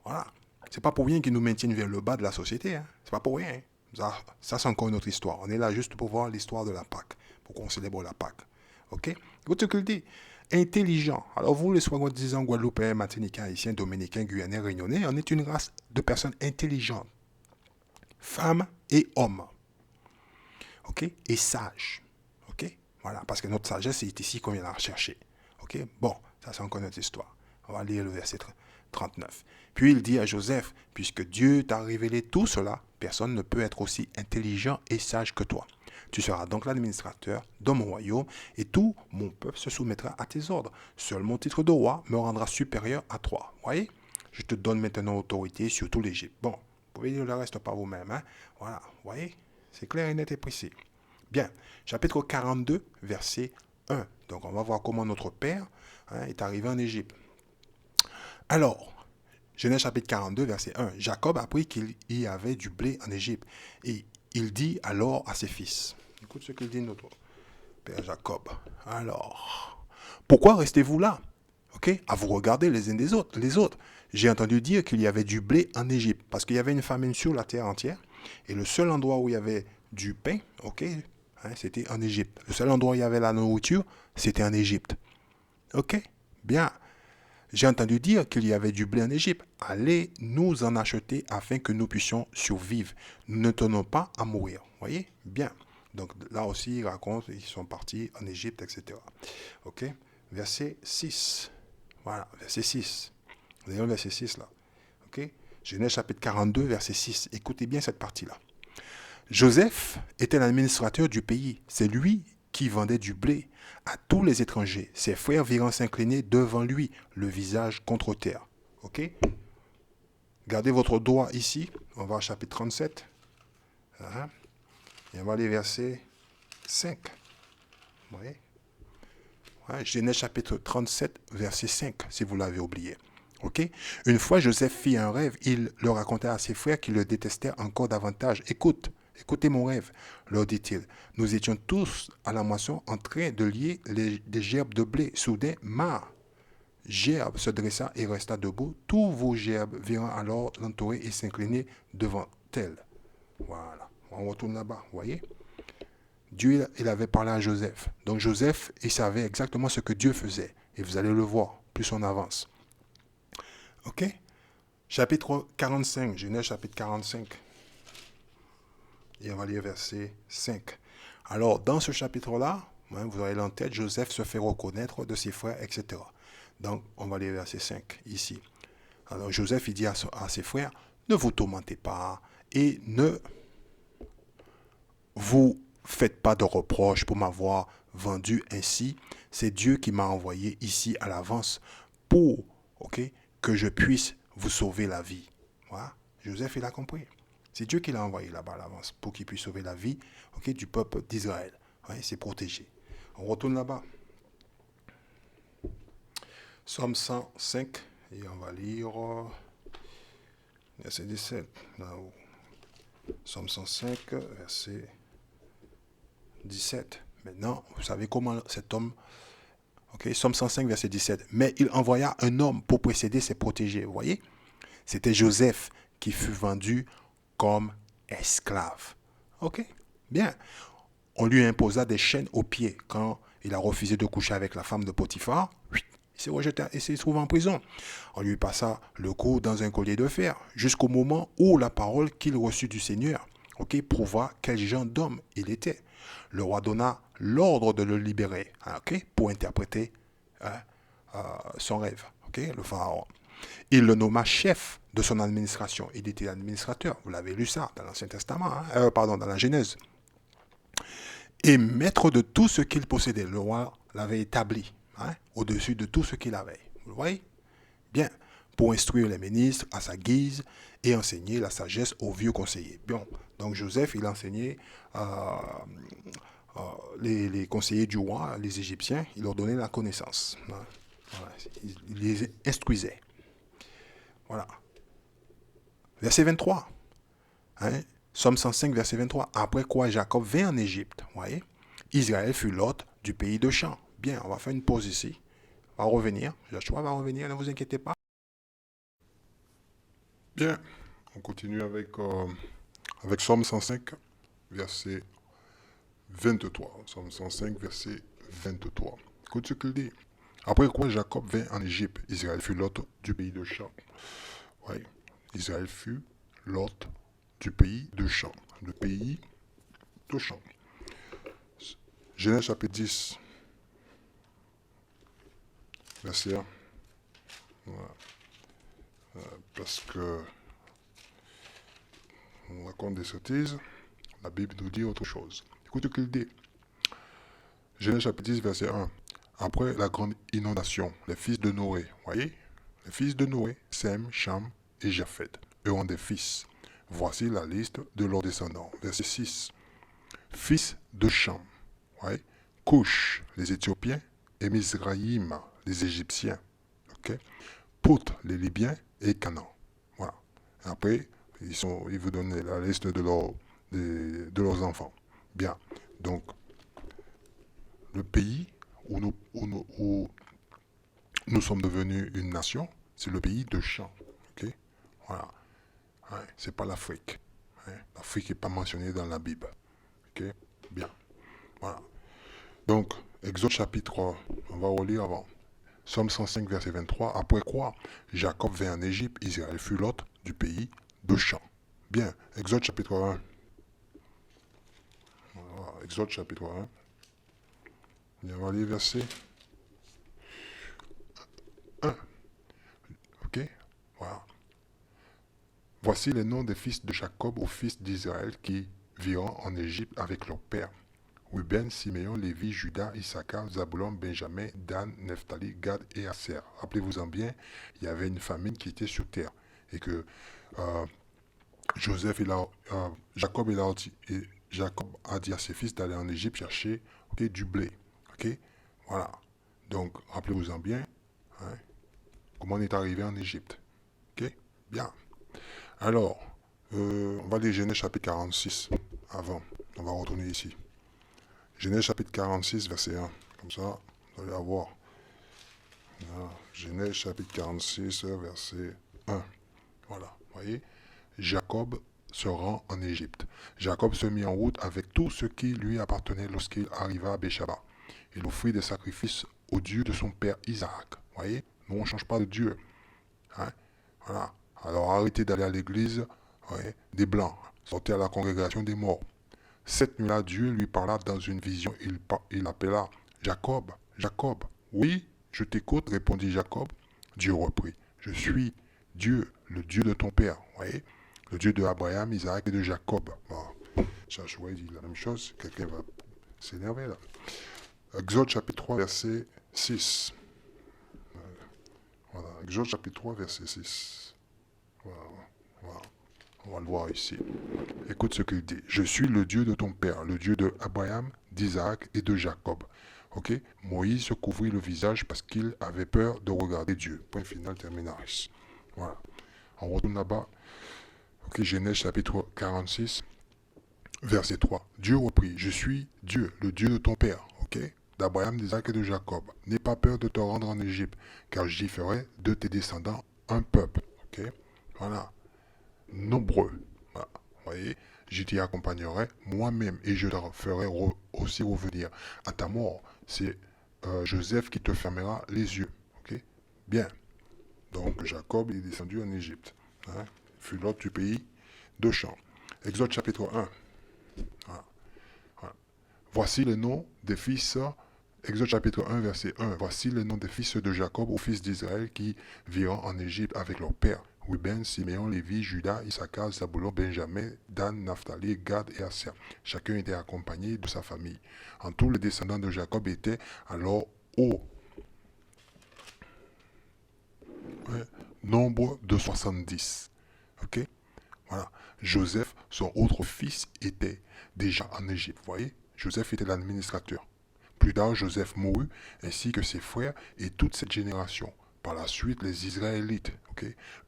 Voilà. Ce n'est pas pour rien qu'ils nous maintiennent vers le bas de la société. Hein. Ce n'est pas pour rien. Ça, c'est encore une autre histoire. On est là juste pour voir l'histoire de la Pâque, pour qu'on célèbre la Pâque. Ok? Écoute ce qu'il dit. Intelligent. Alors vous, les soi-disant Guadeloupéens, Martiniquais, Haïtiens, Dominicains, Guyanais, Réunionnais, on est une race de personnes intelligentes. Femmes et hommes. Ok? Et sages. Ok? Voilà. Parce que notre sagesse, c'est ici qu'on vient la rechercher. Ok? Bon, ça, c'est encore notre histoire. On va lire le verset 39. Puis il dit à Joseph, puisque Dieu t'a révélé tout cela, personne ne peut être aussi intelligent et sage que toi. Tu seras donc l'administrateur de mon royaume et tout mon peuple se soumettra à tes ordres. Seul mon titre de roi me rendra supérieur à toi. Voyez? Je te donne maintenant autorité sur tout l'Égypte. Bon, vous pouvez lire le reste par vous-même. Hein? Voilà, voyez? C'est clair et net et précis. Bien, chapitre 42, verset 1. Donc on va voir comment notre père est arrivé en Égypte. Alors, Genèse chapitre 42, verset 1. Jacob apprit qu'il y avait du blé en Égypte. Et il dit alors à ses fils. Écoute ce qu'il dit notre père Jacob. Alors, pourquoi restez-vous là? Ok, à vous regarder les uns des autres, les autres. J'ai entendu dire qu'il y avait du blé en Égypte. Parce qu'il y avait une famine sur la terre entière. Et le seul endroit où il y avait du pain, ok, c'était en Égypte. Le seul endroit où il y avait la nourriture, c'était en Égypte. Ok, bien. J'ai entendu dire qu'il y avait du blé en Égypte. Allez nous en acheter afin que nous puissions survivre. Nous ne tenons pas à mourir. Voyez? Bien. Donc là aussi, il raconte qu'ils sont partis en Égypte, etc. Ok? Verset 6. Voilà, verset 6. Vous avez le verset 6 là. Ok? Genèse chapitre 42, verset 6. Écoutez bien cette partie-là. Joseph était l'administrateur du pays. C'est lui qui vendait du blé à tous les étrangers. Ses frères virent s'incliner devant lui, le visage contre terre. Ok? Gardez votre doigt ici. On va au chapitre 37. Et on va aller verset 5. Vous voyez? Genèse chapitre 37, verset 5, si vous l'avez oublié. Ok? Une fois, Joseph fit un rêve. Il le raconta à ses frères qui le détestaient encore davantage. Écoutez mon rêve, leur dit-il. Nous étions tous à la moisson en train de lier des gerbes de blé. Soudain, ma gerbe se dressa et resta debout. Tous vos gerbes virent alors l'entourer et s'incliner devant elle. Voilà. On retourne là-bas, vous voyez? Dieu, il avait parlé à Joseph. Donc Joseph, il savait exactement ce que Dieu faisait. Et vous allez le voir, plus on avance. OK? Chapitre 45, Genèse chapitre 45. Et on va lire verset 5. Alors, dans ce chapitre-là, vous aurez en tête, Joseph se fait reconnaître de ses frères, etc. Donc, on va lire verset 5 ici. Alors, Joseph, il dit à ses frères, ne vous tourmentez pas et ne vous faites pas de reproches pour m'avoir vendu ainsi. C'est Dieu qui m'a envoyé ici à l'avance pour que je puisse vous sauver la vie. Voilà. Joseph, il a compris. C'est Dieu qui l'a envoyé là-bas à l'avance pour qu'il puisse sauver la vie du peuple d'Israël. Ouais, c'est protégé. On retourne là-bas. Somme 105, et on va lire verset 17. Là-haut. Somme 105, verset 17. Maintenant, vous savez comment cet homme... Somme 105, verset 17. Mais il envoya un homme pour précéder ses protégés. Vous voyez? C'était Joseph qui fut vendu comme esclave. OK? Bien. On lui imposa des chaînes aux pieds quand il a refusé de coucher avec la femme de Potiphar. Il s'est rejeté et s'est trouvé en prison. On lui passa le cou dans un collier de fer jusqu'au moment où la parole qu'il reçut du Seigneur prouva quel genre d'homme il était. Le roi donna l'ordre de le libérer pour interpréter son rêve. Le pharaon. Il le nomma chef de son administration. Il était administrateur. Vous l'avez lu ça dans l'Ancien Testament, dans la Genèse. Et maître de tout ce qu'il possédait. Le roi l'avait établi au-dessus de tout ce qu'il avait. Vous le voyez? Bien. Pour instruire les ministres à sa guise et enseigner la sagesse aux vieux conseillers. Bien. Donc Joseph, il enseignait les conseillers du roi, les Égyptiens, il leur donnait la connaissance. Voilà. Il les instruisait. Voilà. Verset 23. Somme 105, verset 23. Après quoi Jacob vint en Égypte. Voyez? Israël fut l'hôte du pays de Champ. Bien, on va faire une pause ici. On va revenir. Joshua va revenir, ne vous inquiétez pas. Bien, on continue avec Somme 105, verset 23. Somme 105, verset 23. Écoute ce qu'il dit. Après quoi Jacob vint en Égypte. Israël fut l'hôte du pays de Champ. Oui, Israël fut l'hôte du pays de Champ. Le pays de Champ. Genèse chapitre 10. Verset 1. Voilà. Parce que on raconte des sottises, la Bible nous dit autre chose. Écoute ce qu'il dit. Genèse chapitre 10, verset 1. Après la grande inondation, les fils de Noé, voyez, les fils de Noé, Sem, Cham et Japhet, eux ont des fils. Voici la liste de leurs descendants. Verset 6. Fils de Cham, voyez, Couche, les Éthiopiens, et Mizraïm, les Égyptiens. Pout, les Libyens, et Canaan. Voilà. Après, ils vous donnent la liste de leurs enfants. Bien. Donc, le pays où nous sommes devenus une nation, c'est le pays de Champ. Voilà. C'est pas l'Afrique. L'Afrique n'est pas mentionnée dans la Bible. Bien. Voilà. Donc, Exode chapitre, on va relire avant. Somme 105, verset 23. Après quoi Jacob vint en Égypte, Israël fut l'hôte du pays de Champ. Bien. Exode chapitre 1. Voilà. Exode chapitre 1. On va lire verset 1. Ok. Voilà. Voici les noms des fils de Jacob aux fils d'Israël qui virent en Égypte avec leur père. Ruben, Siméon, Lévi, Judas, Issachar, Zabulon, Benjamin, Dan, Nephtali, Gad et Aser. Rappelez-vous-en bien, il y avait une famine qui était sur terre. Et que Jacob a dit à ses fils d'aller en Égypte chercher du blé. Voilà. Donc, rappelez-vous-en bien comment on est arrivé en Égypte. Bien. Alors, on va lire Genèse chapitre 46 avant. On va retourner ici. Genèse chapitre 46, verset 1. Comme ça, vous allez avoir. Voilà. Genèse chapitre 46, verset 1. Voilà. Vous voyez, Jacob se rend en Égypte. Jacob se mit en route avec tout ce qui lui appartenait lorsqu'il arriva à Béchaba. Il offrit des sacrifices au Dieu de son père Isaac. Vous voyez, nous on ne change pas de Dieu. Voilà. Alors arrêtez d'aller à l'église, ouais, des blancs. Sortez à la congrégation des morts. Cette nuit-là, Dieu lui parla dans une vision. Il appela Jacob. Jacob. Oui, je t'écoute, répondit Jacob. Dieu reprit. Je suis Dieu, le Dieu de ton père. Vous voyez? Le Dieu de Abraham, Isaac et de Jacob. Bon, Josué dit la même chose. Quelqu'un va s'énerver là. Exode chapitre 3, verset 6. Voilà. Exode chapitre 3, verset 6. Voilà. Voilà. On va le voir ici. Écoute ce qu'il dit. Je suis le Dieu de ton père, le Dieu de Abraham, d'Isaac et de Jacob. Ok? Moïse se couvrit le visage parce qu'il avait peur de regarder Dieu. Point final, terminaris. Voilà. On retourne là-bas. Ok, Genèse chapitre 46, verset 3. Dieu reprit. Je suis Dieu, le Dieu de ton père. Ok? D'Abraham, d'Isaac et de Jacob. N'aie pas peur de te rendre en Égypte, car j'y ferai de tes descendants un peuple. Ok? Voilà. Nombreux. Voilà. Vous voyez, je t'y accompagnerai moi-même et je te ferai aussi revenir à ta mort. C'est Joseph qui te fermera les yeux. Ok? Bien. Donc Jacob est descendu en Égypte. Hein? Fut l'autre du pays de Champ. Exode chapitre 1. Voilà. Voilà. Voici le nom des fils. Exode chapitre 1, verset 1. Voici le nom des fils de Jacob aux fils d'Israël qui virent en Égypte avec leur père. Ruben, Siméon, Lévi, Judas, Issachar, Zabulon, Benjamin, Dan, Naphtali, Gad et Asser. Chacun était accompagné de sa famille. En tout, les descendants de Jacob étaient alors au nombre de 70. Ok? Voilà. Joseph, son autre fils, était déjà en Égypte. Vous voyez? Joseph était l'administrateur. Plus tard, Joseph mourut, ainsi que ses frères et toute cette génération. Par la suite, les Israélites,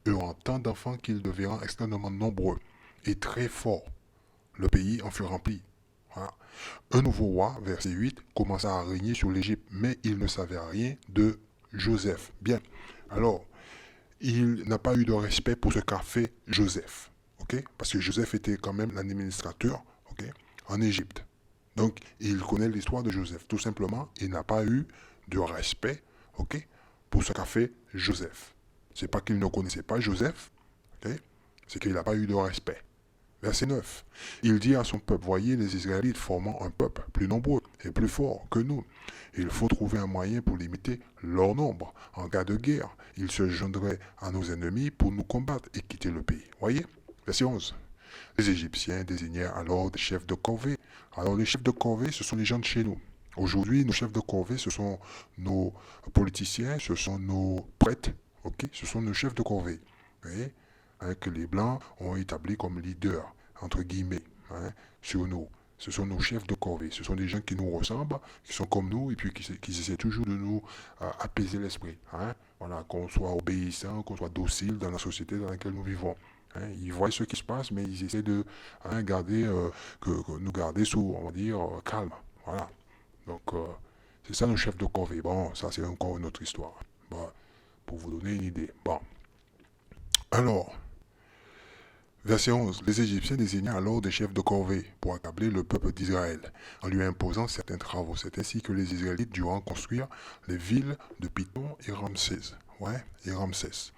eux ont tant d'enfants qu'ils devinrent extrêmement nombreux et très forts. Le pays en fut rempli. Voilà. Un nouveau roi, verset 8, commença à régner sur l'Égypte, mais il ne savait rien de Joseph. Bien. Alors, il n'a pas eu de respect pour ce qu'a fait Joseph. Parce que Joseph était quand même l'administrateur en Égypte. Donc, il connaît l'histoire de Joseph. Tout simplement, il n'a pas eu de respect pour ce qu'a fait Joseph. C'est pas qu'il ne connaissait pas Joseph, c'est qu'il n'a pas eu de respect. Verset 9. Il dit à son peuple, voyez les Israélites formant un peuple plus nombreux et plus fort que nous. Il faut trouver un moyen pour limiter leur nombre. En cas de guerre, ils se joindraient à nos ennemis pour nous combattre et quitter le pays. Voyez? Verset 11. Les Égyptiens désignèrent alors des chefs de corvée. Alors les chefs de corvée, ce sont les gens de chez nous. Aujourd'hui, nos chefs de corvée, ce sont nos politiciens, ce sont nos prêtres, ce sont nos chefs de corvée. Vous voyez? Que les Blancs ont établi comme leaders, entre guillemets, sur nous. Ce sont nos chefs de corvée. Ce sont des gens qui nous ressemblent, qui sont comme nous, et puis qui essaient toujours de nous apaiser l'esprit. Voilà, qu'on soit obéissant, qu'on soit docile dans la société dans laquelle nous vivons. Ils voient ce qui se passe, mais ils essaient de garder, que nous garder sous, on va dire, calme. Voilà. Donc, c'est ça nos chefs de corvée. Bon, ça c'est encore une autre histoire. Bon, pour vous donner une idée. Bon. Alors, verset 11. Les Égyptiens désignaient alors des chefs de corvée pour accabler le peuple d'Israël, en lui imposant certains travaux. C'est ainsi que les Israélites durent construire les villes de Python et Ramsès. Et Ramsès.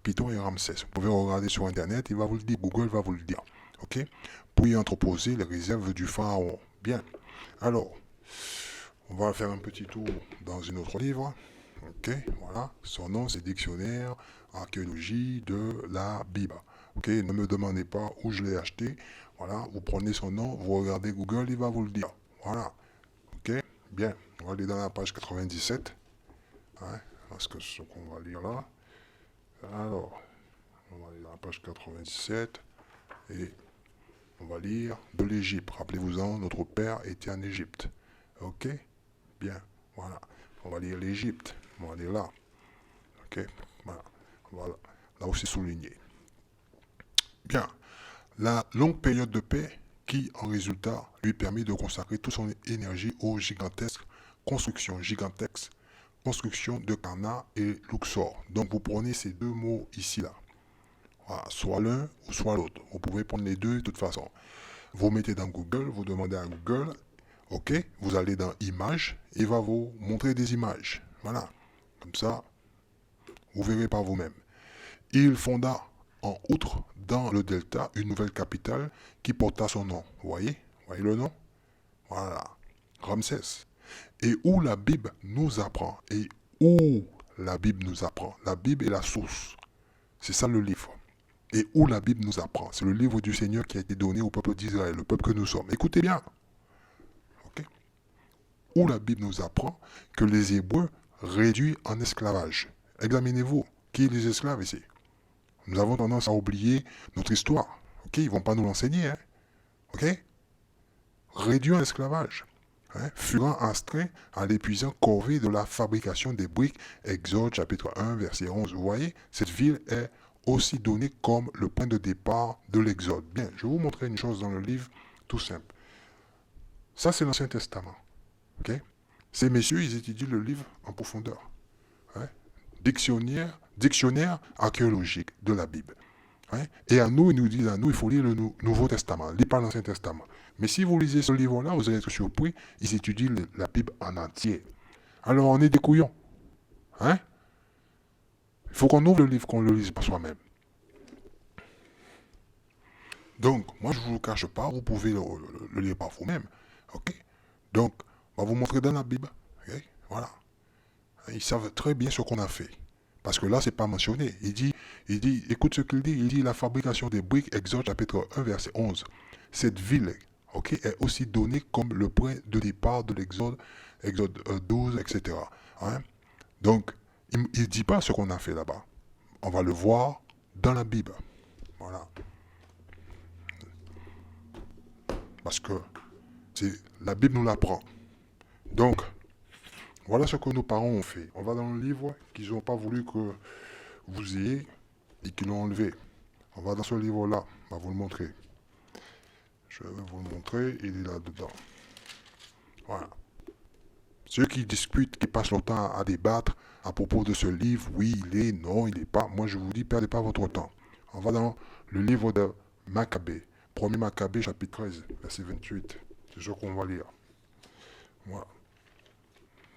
Python et Ramsès. Vous pouvez regarder sur Internet, il va vous le dire, Google va vous le dire. Pour y entreposer les réserves du pharaon. Bien. Alors, on va faire un petit tour dans un autre livre. Voilà. Son nom, c'est Dictionnaire archéologie de la Bible. Ne me demandez pas où je l'ai acheté. Voilà, vous prenez son nom, vous regardez Google, il va vous le dire. Voilà. Bien. On va aller dans la page 97. Parce que c'est ce qu'on va lire là. Alors, on va aller dans la page 97 et on va lire de l'Égypte. Rappelez-vous-en, notre père était en Égypte. Bien. Voilà. On va lire l'Égypte. On va aller là. Voilà. Là où c'est souligné. Bien. La longue période de paix qui, en résultat, lui permet de consacrer toute son énergie aux gigantesques constructions de Cana et Luxor. Donc vous prenez ces deux mots ici là. Voilà, soit l'un ou soit l'autre. Vous pouvez prendre les deux de toute façon. Vous mettez dans Google, vous demandez à Google, vous allez dans Images, et il va vous montrer des images. Voilà. Comme ça, vous verrez par vous-même. Il fonda en outre dans le delta une nouvelle capitale qui porta son nom. Vous voyez le nom? Voilà. Ramsès. Et où la Bible nous apprend. Et où la Bible nous apprend. La Bible est la source. C'est ça le livre. Et où la Bible nous apprend. C'est le livre du Seigneur qui a été donné au peuple d'Israël, le peuple que nous sommes. Écoutez bien. Okay? Où la Bible nous apprend que les Hébreux réduits en esclavage. Examinez-vous. Qui est les esclaves ici? Nous avons tendance à oublier notre histoire. Ok, ils ne vont pas nous l'enseigner. Hein? Ok? Réduits en esclavage. Hein? Furent astreints à l'épuisant corvée de la fabrication des briques. Exode chapitre 1, verset 11. Vous voyez, cette ville est aussi donnée comme le point de départ de l'Exode. Bien, je vais vous montrer une chose dans le livre, tout simple. Ça, c'est l'Ancien Testament. Ok? Ces messieurs, ils étudient le livre en profondeur. Hein? Dictionnaire archéologique de la Bible. Hein? Et à nous, ils nous disent, il faut lire le Nouveau Testament, lisez pas l'Ancien Testament. Mais si vous lisez ce livre-là, vous allez être surpris, ils étudient la Bible en entier. Alors, on est des couillons. Hein? Il faut qu'on ouvre le livre, qu'on le lise par soi-même. Donc, moi, je ne vous le cache pas, vous pouvez le lire par vous-même. Ok? Donc, on va vous montrer dans la Bible. Okay? Voilà. Ils savent très bien ce qu'on a fait. Parce que là, c'est pas mentionné. Il dit, écoute ce qu'il dit. Il dit la fabrication des briques, Exode chapitre 1, verset 11. Cette ville, ok, est aussi donnée comme le point de départ de l'Exode, Exode 12, etc. Hein? Donc, il ne dit pas ce qu'on a fait là-bas. On va le voir dans la Bible. Voilà. Parce que la Bible nous l'apprend. Donc, voilà ce que nos parents ont fait. On va dans le livre qu'ils n'ont pas voulu que vous ayez et qu'ils l'ont enlevé. On va dans ce livre-là. On va vous le montrer. Je vais vous le montrer. Il est là-dedans. Voilà. Ceux qui discutent, qui passent leur temps à débattre à propos de ce livre, oui, il est, non, il n'est pas. Moi, je vous dis, perdez pas votre temps. On va dans le livre de Maccabée. 1er Maccabée, chapitre 13, verset 28. C'est ce qu'on va lire. Voilà.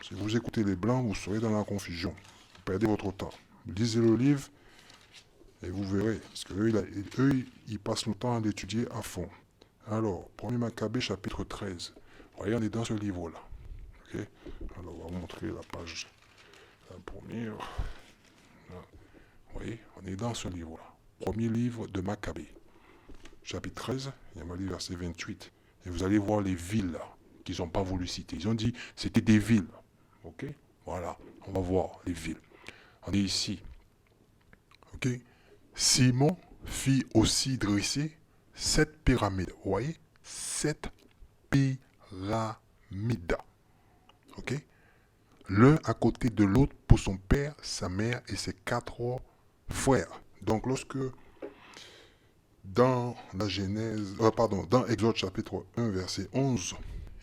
Si vous écoutez les blancs, vous serez dans la confusion. Vous perdez votre temps. Lisez le livre et vous verrez. Parce qu'eux, ils passent le temps à l'étudier à fond. Alors, 1er Maccabée, chapitre 13. Voyez, on est dans ce livre-là. Okay? Alors, on va vous montrer la page. La première. Là. Vous voyez, on est dans ce livre-là. Premier livre de Maccabée. Chapitre 13, il y a le verset 28. Et vous allez voir les villes là, qu'ils n'ont pas voulu citer. Ils ont dit c'était des villes. Ok? Voilà, on va voir les villes. On est ici. Ok? Simon fit aussi dresser 7 pyramides. Vous voyez? 7 pyramides. Ok? L'un à côté de l'autre pour son père, sa mère et ses 4 frères. Donc lorsque dans la Genèse, dans Exode chapitre 1 verset 11,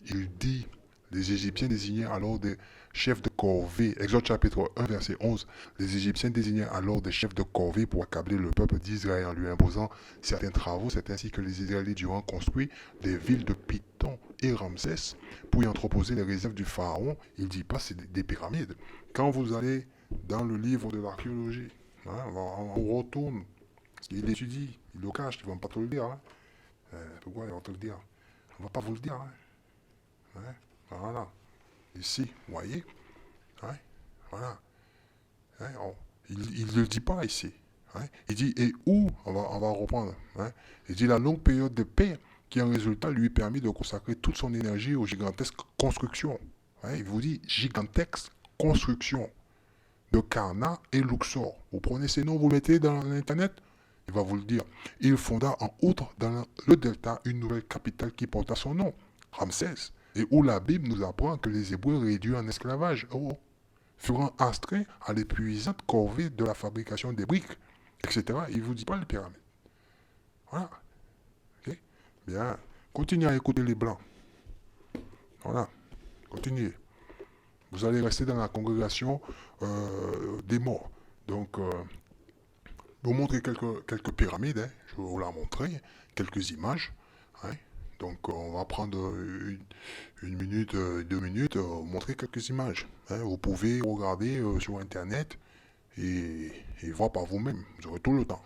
il dit, les Égyptiens désignèrent alors des chefs de corvée. Exode chapitre 1 verset 11, les Égyptiens désignèrent alors des chefs de corvée pour accabler le peuple d'Israël en lui imposant certains travaux. C'est ainsi que les Israélites durant construit des villes de Python et Ramsès pour y entreposer les réserves du pharaon. Il ne dit pas c'est des pyramides. Quand vous allez dans le livre de l'archéologie, hein, on retourne. Il étudie, il le cache, ils ne vont pas te le dire. Hein. Pourquoi ils vont te le dire? On ne va pas vous le dire. Hein. Hein? Voilà. Ici, vous voyez? Hein? Voilà. Hein? Il ne le dit pas ici. Hein? Il dit, et où? On va reprendre. Hein? Il dit, la longue période de paix qui en résultat lui permet de consacrer toute son énergie aux gigantesques constructions. Hein? Il vous dit, gigantesques constructions de Karna et Luxor. Vous prenez ces noms, vous mettez dans l'internet. Il va vous le dire. Il fonda en outre dans le delta une nouvelle capitale qui porta son nom, Ramsès, et où la Bible nous apprend que les Hébreux réduits en esclavage furent astreints à l'épuisante corvée de la fabrication des briques, etc. Il ne vous dit pas les pyramides. Voilà. Okay? Bien. Continuez à écouter les Blancs. Voilà. Continuez. Vous allez rester dans la congrégation des morts. Donc, je vais vous montrer quelques pyramides, hein. Je vais vous la montrer, quelques images. Hein. Donc on va prendre une minute, 2 minutes, montrer quelques images. Hein. Vous pouvez regarder sur internet et voir par vous-même. Vous aurez tout le temps.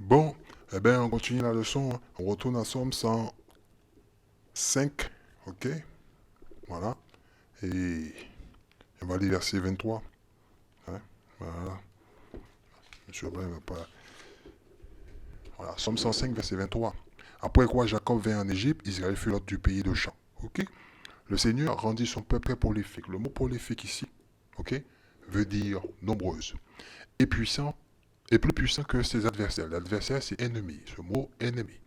Bon, eh bien, on continue la leçon. On retourne à Somme 105. Ok? Voilà. Et on va aller verset 23. Hein? Voilà. Monsieur Abraham va pas. Voilà. Somme 105, verset 23. Après quoi Jacob vint en Égypte, Israël fut l'hôte du pays de Cham. Ok? Le Seigneur rendit son peuple très prolifique. Le mot prolifique ici, ok, veut dire nombreuse. Et puissant, et plus puissant que ses adversaires. L'adversaire, c'est ennemi. Ce mot, ennemi.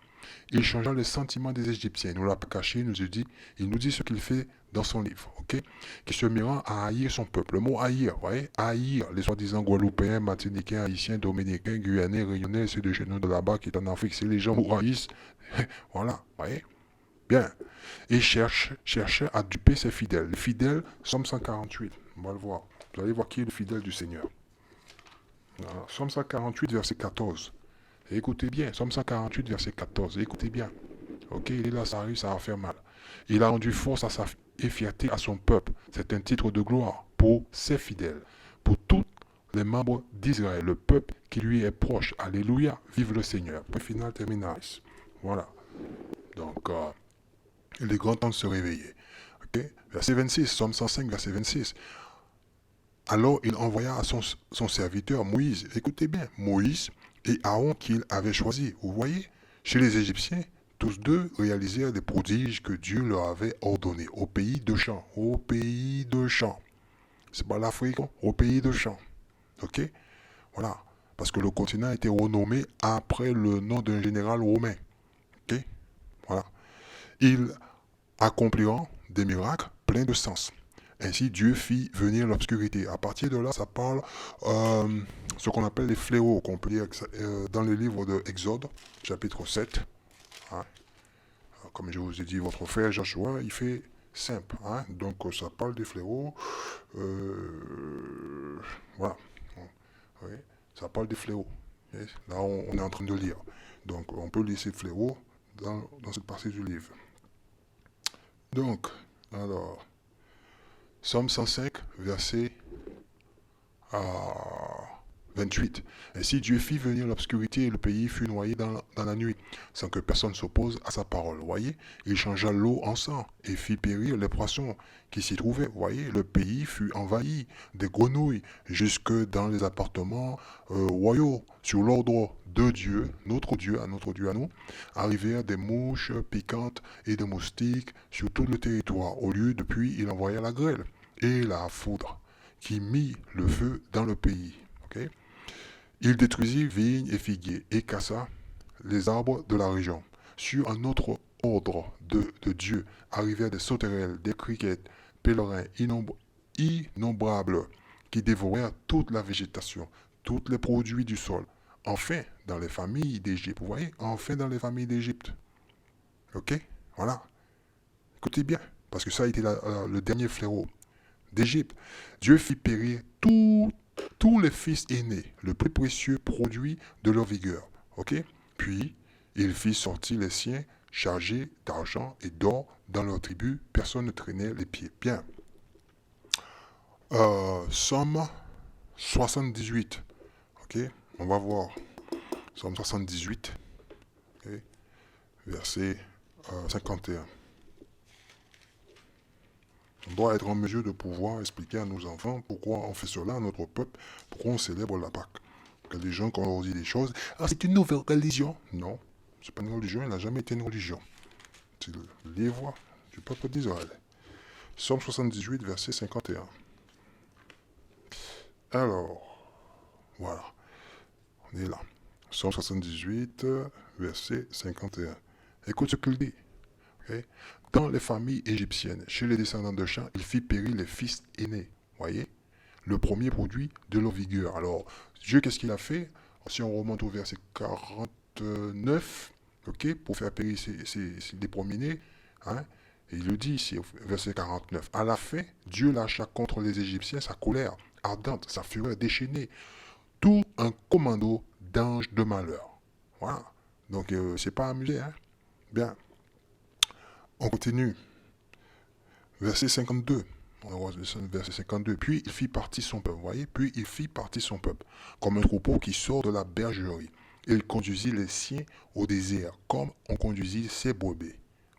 Il changea les sentiments des Égyptiens. Il nous l'a pas caché, il nous dit ce qu'il fait dans son livre, ok? Qui se mirant à haïr son peuple. Le mot haïr, vous voyez? Haïr, les soi-disant Guadeloupéens, Martiniquais, Haïtiens, Dominicains, Guyanais, Réunionnais, ceux de chez nous de là-bas qui est en Afrique, c'est les gens qui haïssent. Voilà, vous voyez? Bien. Et cherchait à duper ses fidèles. Les fidèles, Somme 148. On va le voir. Vous allez voir qui est le fidèle du Seigneur. Voilà. Somme 148, verset 14. Et écoutez bien, Somme 148, verset 14. Écoutez bien. Ok, il est là, ça arrive, ça va faire mal. Il a rendu force à sa et fierté à son peuple. C'est un titre de gloire pour ses fidèles, pour tous les membres d'Israël, le peuple qui lui est proche. Alléluia, vive le Seigneur. Point final, terminalis. Voilà. Donc, il est grand temps de se réveiller. Okay? Verset 26, Somme 105, verset 26. Alors il envoya à son serviteur Moïse, écoutez bien, Moïse et Aaron qu'il avait choisi. Vous voyez, chez les Égyptiens, tous deux réalisèrent des prodiges que Dieu leur avait ordonnés au pays de Cham. Au pays de Cham. C'est pas l'Afrique, au pays de Cham. Ok? Voilà. Parce que le continent a été renommé après le nom d'un général romain. Ok? Voilà. Ils accompliront des miracles pleins de sens. Ainsi, Dieu fit venir l'obscurité. À partir de là, ça parle ce qu'on appelle les fléaux, qu'on peut lire dans le livre de Exode, chapitre 7. Hein. Comme je vous ai dit, votre frère Joshua, il fait simple. Hein. Donc, ça parle des fléaux. Voilà. Oui, ça parle des fléaux. Et là, on est en train de lire. Donc, on peut lire ces fléaux dans cette partie du livre. Donc, alors, Somme 105, verset 28. Ainsi Dieu fit venir l'obscurité et le pays fut noyé dans la nuit, sans que personne s'oppose à sa parole. Voyez, il changea l'eau en sang et fit périr les poissons qui s'y trouvaient. Voyez, le pays fut envahi des grenouilles jusque dans les appartements royaux. Sur l'ordre de Dieu, notre Dieu à nous, arrivèrent des mouches piquantes et des moustiques sur tout le territoire. Au lieu depuis, il envoya la grêle et la foudre qui mit le feu dans le pays. Okay? Il détruisit vignes et figuiers et cassa les arbres de la région. Sur un autre ordre de Dieu arrivèrent des sauterelles, des criquets, pèlerins innombrables qui dévorèrent toute la végétation, tous les produits du sol. Enfin, dans les familles d'Égypte, vous voyez, enfin dans les familles d'Égypte. Ok? Voilà. Écoutez bien, parce que ça a été le dernier fléau d'Égypte. Dieu fit périr tous les fils aînés, le plus précieux produit de leur vigueur. Ok? Puis, il fit sortir les siens chargés d'argent et d'or dans leur tribu. Personne ne traînait les pieds. Bien. Somme 78. Ok? On va voir. Somme 78. Okay? Verset 51. On doit être en mesure de pouvoir expliquer à nos enfants pourquoi on fait cela à notre peuple, pourquoi on célèbre la Pâque. Que les gens, quand on leur dit des choses, ah, c'est une nouvelle religion. Non, c'est pas une religion, elle n'a jamais été une religion. C'est le livre du peuple d'Israël. Somme 78, verset 51. Alors, voilà, on est là. Somme 78, verset 51. Écoute ce qu'il dit. Okay? Dans les familles égyptiennes, chez les descendants de Cham, il fit périr les fils aînés. Voyez? le premier produit de leur vigueur. Alors, Dieu, qu'est-ce qu'il a fait? Si on remonte au verset 49, ok, pour faire périr les premiers-nés, hein, et il le dit ici, au verset 49. À la fin, Dieu lâcha contre les Égyptiens sa colère ardente, sa fureur déchaînée, tout un commando d'anges de malheur. Voilà. Donc, c'est pas amusé, hein? Bien. On continue. Verset 52. Verset 52. Puis il fit partir son peuple. Vous voyez? Puis il fit partir son peuple, comme un troupeau qui sort de la bergerie. Il conduisit les siens au désert, comme on conduisit ses brebis.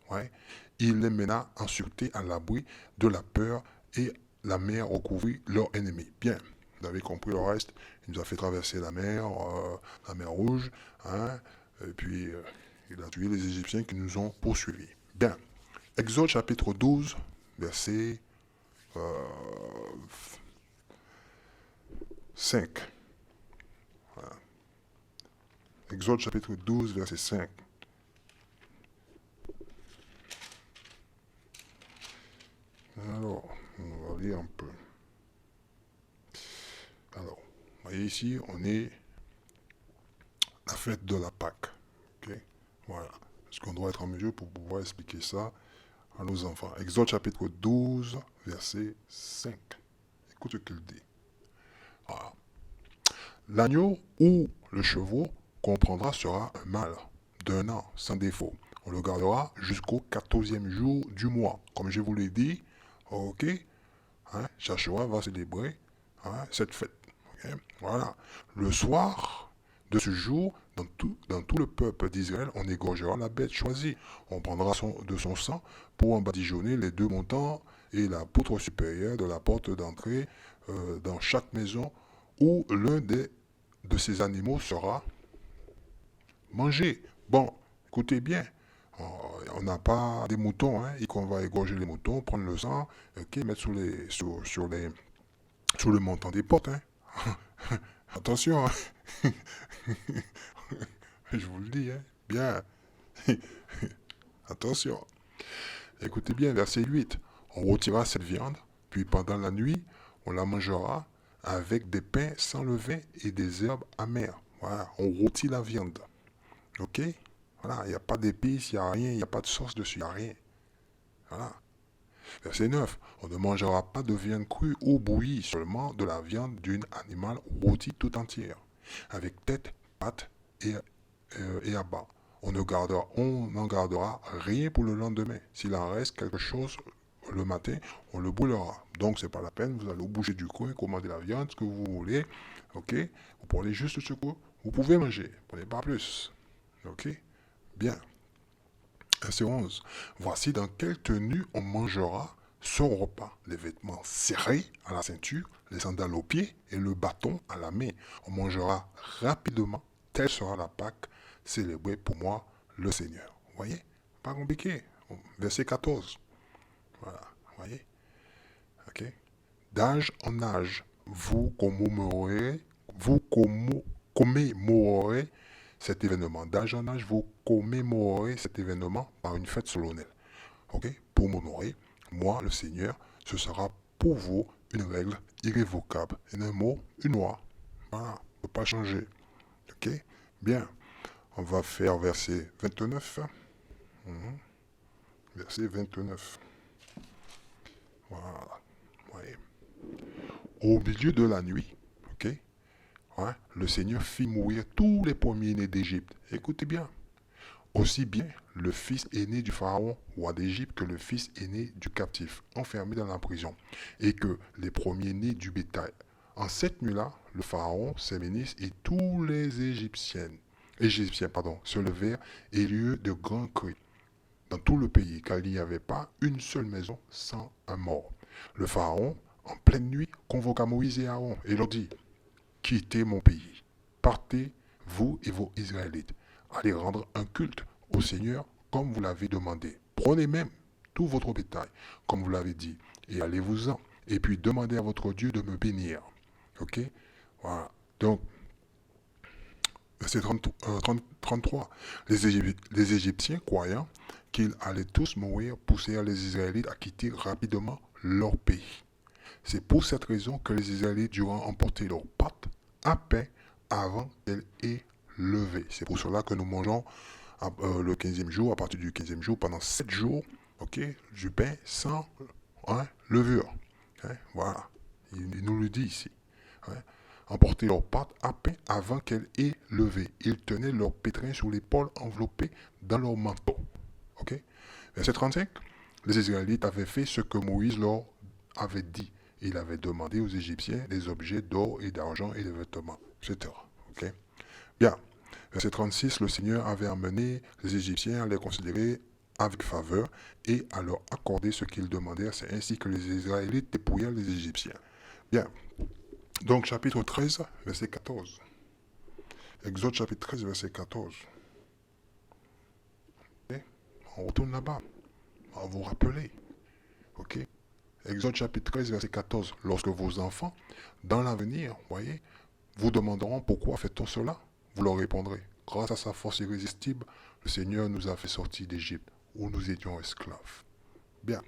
Ouais. Il les mena en sûreté à l'abri de la peur, et la mer recouvrit leurs ennemis. Bien. Vous avez compris le reste. Il nous a fait traverser la mer Rouge, hein, et puis il a tué les Égyptiens qui nous ont poursuivis. Bien. Exode chapitre 12, verset 5. Voilà. Exode chapitre 12, verset 5. Alors, on va lire un peu. Alors, vous voyez ici, on est la fête de la Pâque. Okay? Voilà. Est-ce qu'on doit être en mesure pour pouvoir expliquer ça à nos enfants? Exode chapitre 12, verset 5. Écoute ce qu'il dit. Voilà. L'agneau ou le chevreau qu'on prendra sera un mâle d'1 an, sans défaut. On le gardera jusqu'au 14e jour du mois. Comme je vous l'ai dit, ok, hein, Joshua va célébrer, hein, cette fête. Okay? Voilà. Le soir de ce jour, dans tout le peuple d'Israël, on égorgera la bête choisie. On prendra de son sang pour en badigeonner les 2 montants et la poutre supérieure de la porte d'entrée dans chaque maison où l'un de ces animaux sera mangé. Bon, écoutez bien, on n'a pas des moutons, hein, et qu'on va égorger les moutons, prendre le sang, ok, mettre sur le montant des portes. Hein. Attention, hein. Je vous le dis, hein. Bien. Attention. Écoutez bien, verset 8. On retirera cette viande, puis pendant la nuit, on la mangera avec des pains sans levain et des herbes amères. Voilà, on rôtit la viande. Ok? Voilà, il n'y a pas d'épices, il n'y a rien, il n'y a pas de sauce dessus, il n'y a rien. Voilà. Verset 9. On ne mangera pas de viande crue ou bouillie, seulement de la viande d'un animal rôti tout entière, avec tête, pattes et abat. On n'en gardera rien pour le lendemain. S'il en reste quelque chose le matin, on le brûlera. Donc, c'est pas la peine, vous allez au boucher du coin, commander la viande, ce que vous voulez. Ok? Vous prenez juste ce que vous pouvez manger. Prenez pas plus. Ok? Bien. Verset 11. Voici dans quelle tenue on mangera son repas. Les vêtements serrés à la ceinture, les sandales aux pieds et le bâton à la main. On mangera rapidement. Telle sera la Pâque célébrée pour moi, le Seigneur. Vous voyez? Pas compliqué. Verset 14. Voilà. Vous voyez? Ok? D'âge en âge, vous commémorerez cet événement. D'âge en âge, vous commémorerez cet événement par une fête solennelle. Ok? Pour m'honorer, moi, le Seigneur, ce sera pour vous une règle irrévocable. Et un mot, une loi. Voilà, on ne peut pas changer. Ok? Bien. On va faire verset 29. Verset 29. Voilà. Ouais. Au milieu de la nuit, ok? Ouais, le Seigneur fit mourir tous les premiers-nés d'Égypte. Écoutez bien. Aussi bien le fils aîné du pharaon, roi d'Égypte, que le fils aîné du captif, enfermé dans la prison, et que les premiers-nés du bétail. En cette nuit-là, le pharaon, ses ministres et tous les Égyptiens, se levèrent et il y eut de grands cris dans tout le pays, car il n'y avait pas une seule maison sans un mort. Le pharaon, en pleine nuit, convoqua Moïse et Aaron et leur dit: quittez mon pays, partez, vous et vos Israélites, allez rendre un culte au Seigneur comme vous l'avez demandé. Prenez même tout votre bétail, comme vous l'avez dit, et allez-vous-en, et puis demandez à votre Dieu de me bénir. Ok? Voilà. Donc, verset 33. Les Égyptiens, croyant qu'ils allaient tous mourir, poussèrent les Israélites à quitter rapidement leur pays. C'est pour cette raison que les Israélites durant emporter leur pâte à pain avant qu'elle ait levé. C'est pour cela que nous mangeons le 15e jour, à partir du 15e jour, pendant 7 jours, ok, du pain sans levure. Voilà, il nous le dit ici. Emporter leur pâte à pain avant qu'elle ait levé. Ils tenaient leur pétrin sur l'épaule enveloppé dans leur manteau. Ok. Verset 35. Les Israélites avaient fait ce que Moïse leur avait dit. Il avait demandé aux Égyptiens des objets d'or et d'argent et des vêtements, etc. Ok. Bien. Verset 36. Le Seigneur avait amené les Égyptiens à les considérer avec faveur et à leur accorder ce qu'ils demandèrent. C'est ainsi que les Israélites dépouillèrent les Égyptiens. Bien. Donc, chapitre 13, verset 14. Exode chapitre 13, verset 14. Okay. On retourne là-bas. On va vous rappeler. Ok. Exode chapitre 13, verset 14. Lorsque vos enfants, dans l'avenir, voyez, vous demanderont pourquoi fait-on cela, vous leur répondrez. Grâce à sa force irrésistible, le Seigneur nous a fait sortir d'Égypte, où nous étions esclaves. Bien.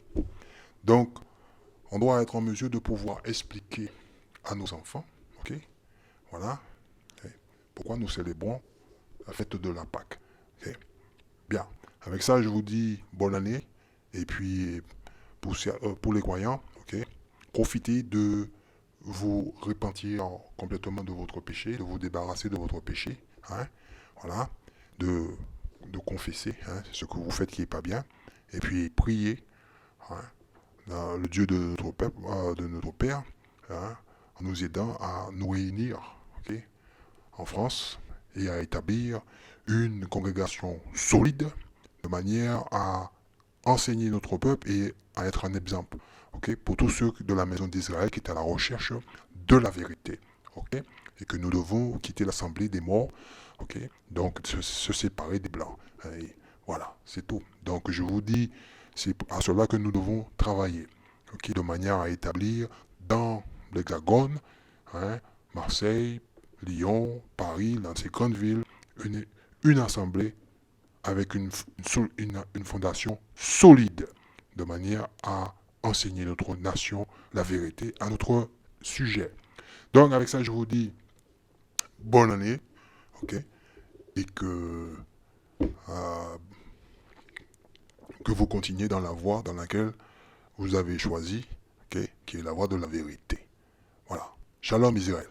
Donc, on doit être en mesure de pouvoir expliquer à nos enfants, ok, voilà, okay, pourquoi nous célébrons la fête de la Pâque. Okay. Bien, avec ça, je vous dis bonne année, et puis pour les croyants, ok, profitez de vous repentir complètement de votre péché, de vous débarrasser de votre péché, voilà, de confesser ce que vous faites qui n'est pas bien, et puis priez le Dieu de notre peuple, de notre Père, en nous aidant à nous réunir en France et à établir une congrégation solide de manière à enseigner notre peuple et à être un exemple pour tous ceux de la maison d'Israël qui est à la recherche de la vérité. Et que nous devons quitter l'assemblée des morts, donc se séparer des blancs. Et voilà, c'est tout. Donc je vous dis, c'est à cela que nous devons travailler, de manière à établir dans l'Hexagone, Marseille, Lyon, Paris, dans ces grandes villes, une assemblée avec une fondation solide, de manière à enseigner notre nation la vérité à notre sujet. Donc avec ça, je vous dis bonne année, et que vous continuez dans la voie dans laquelle vous avez choisi, qui est la voie de la vérité. Voilà. Shalom Israël.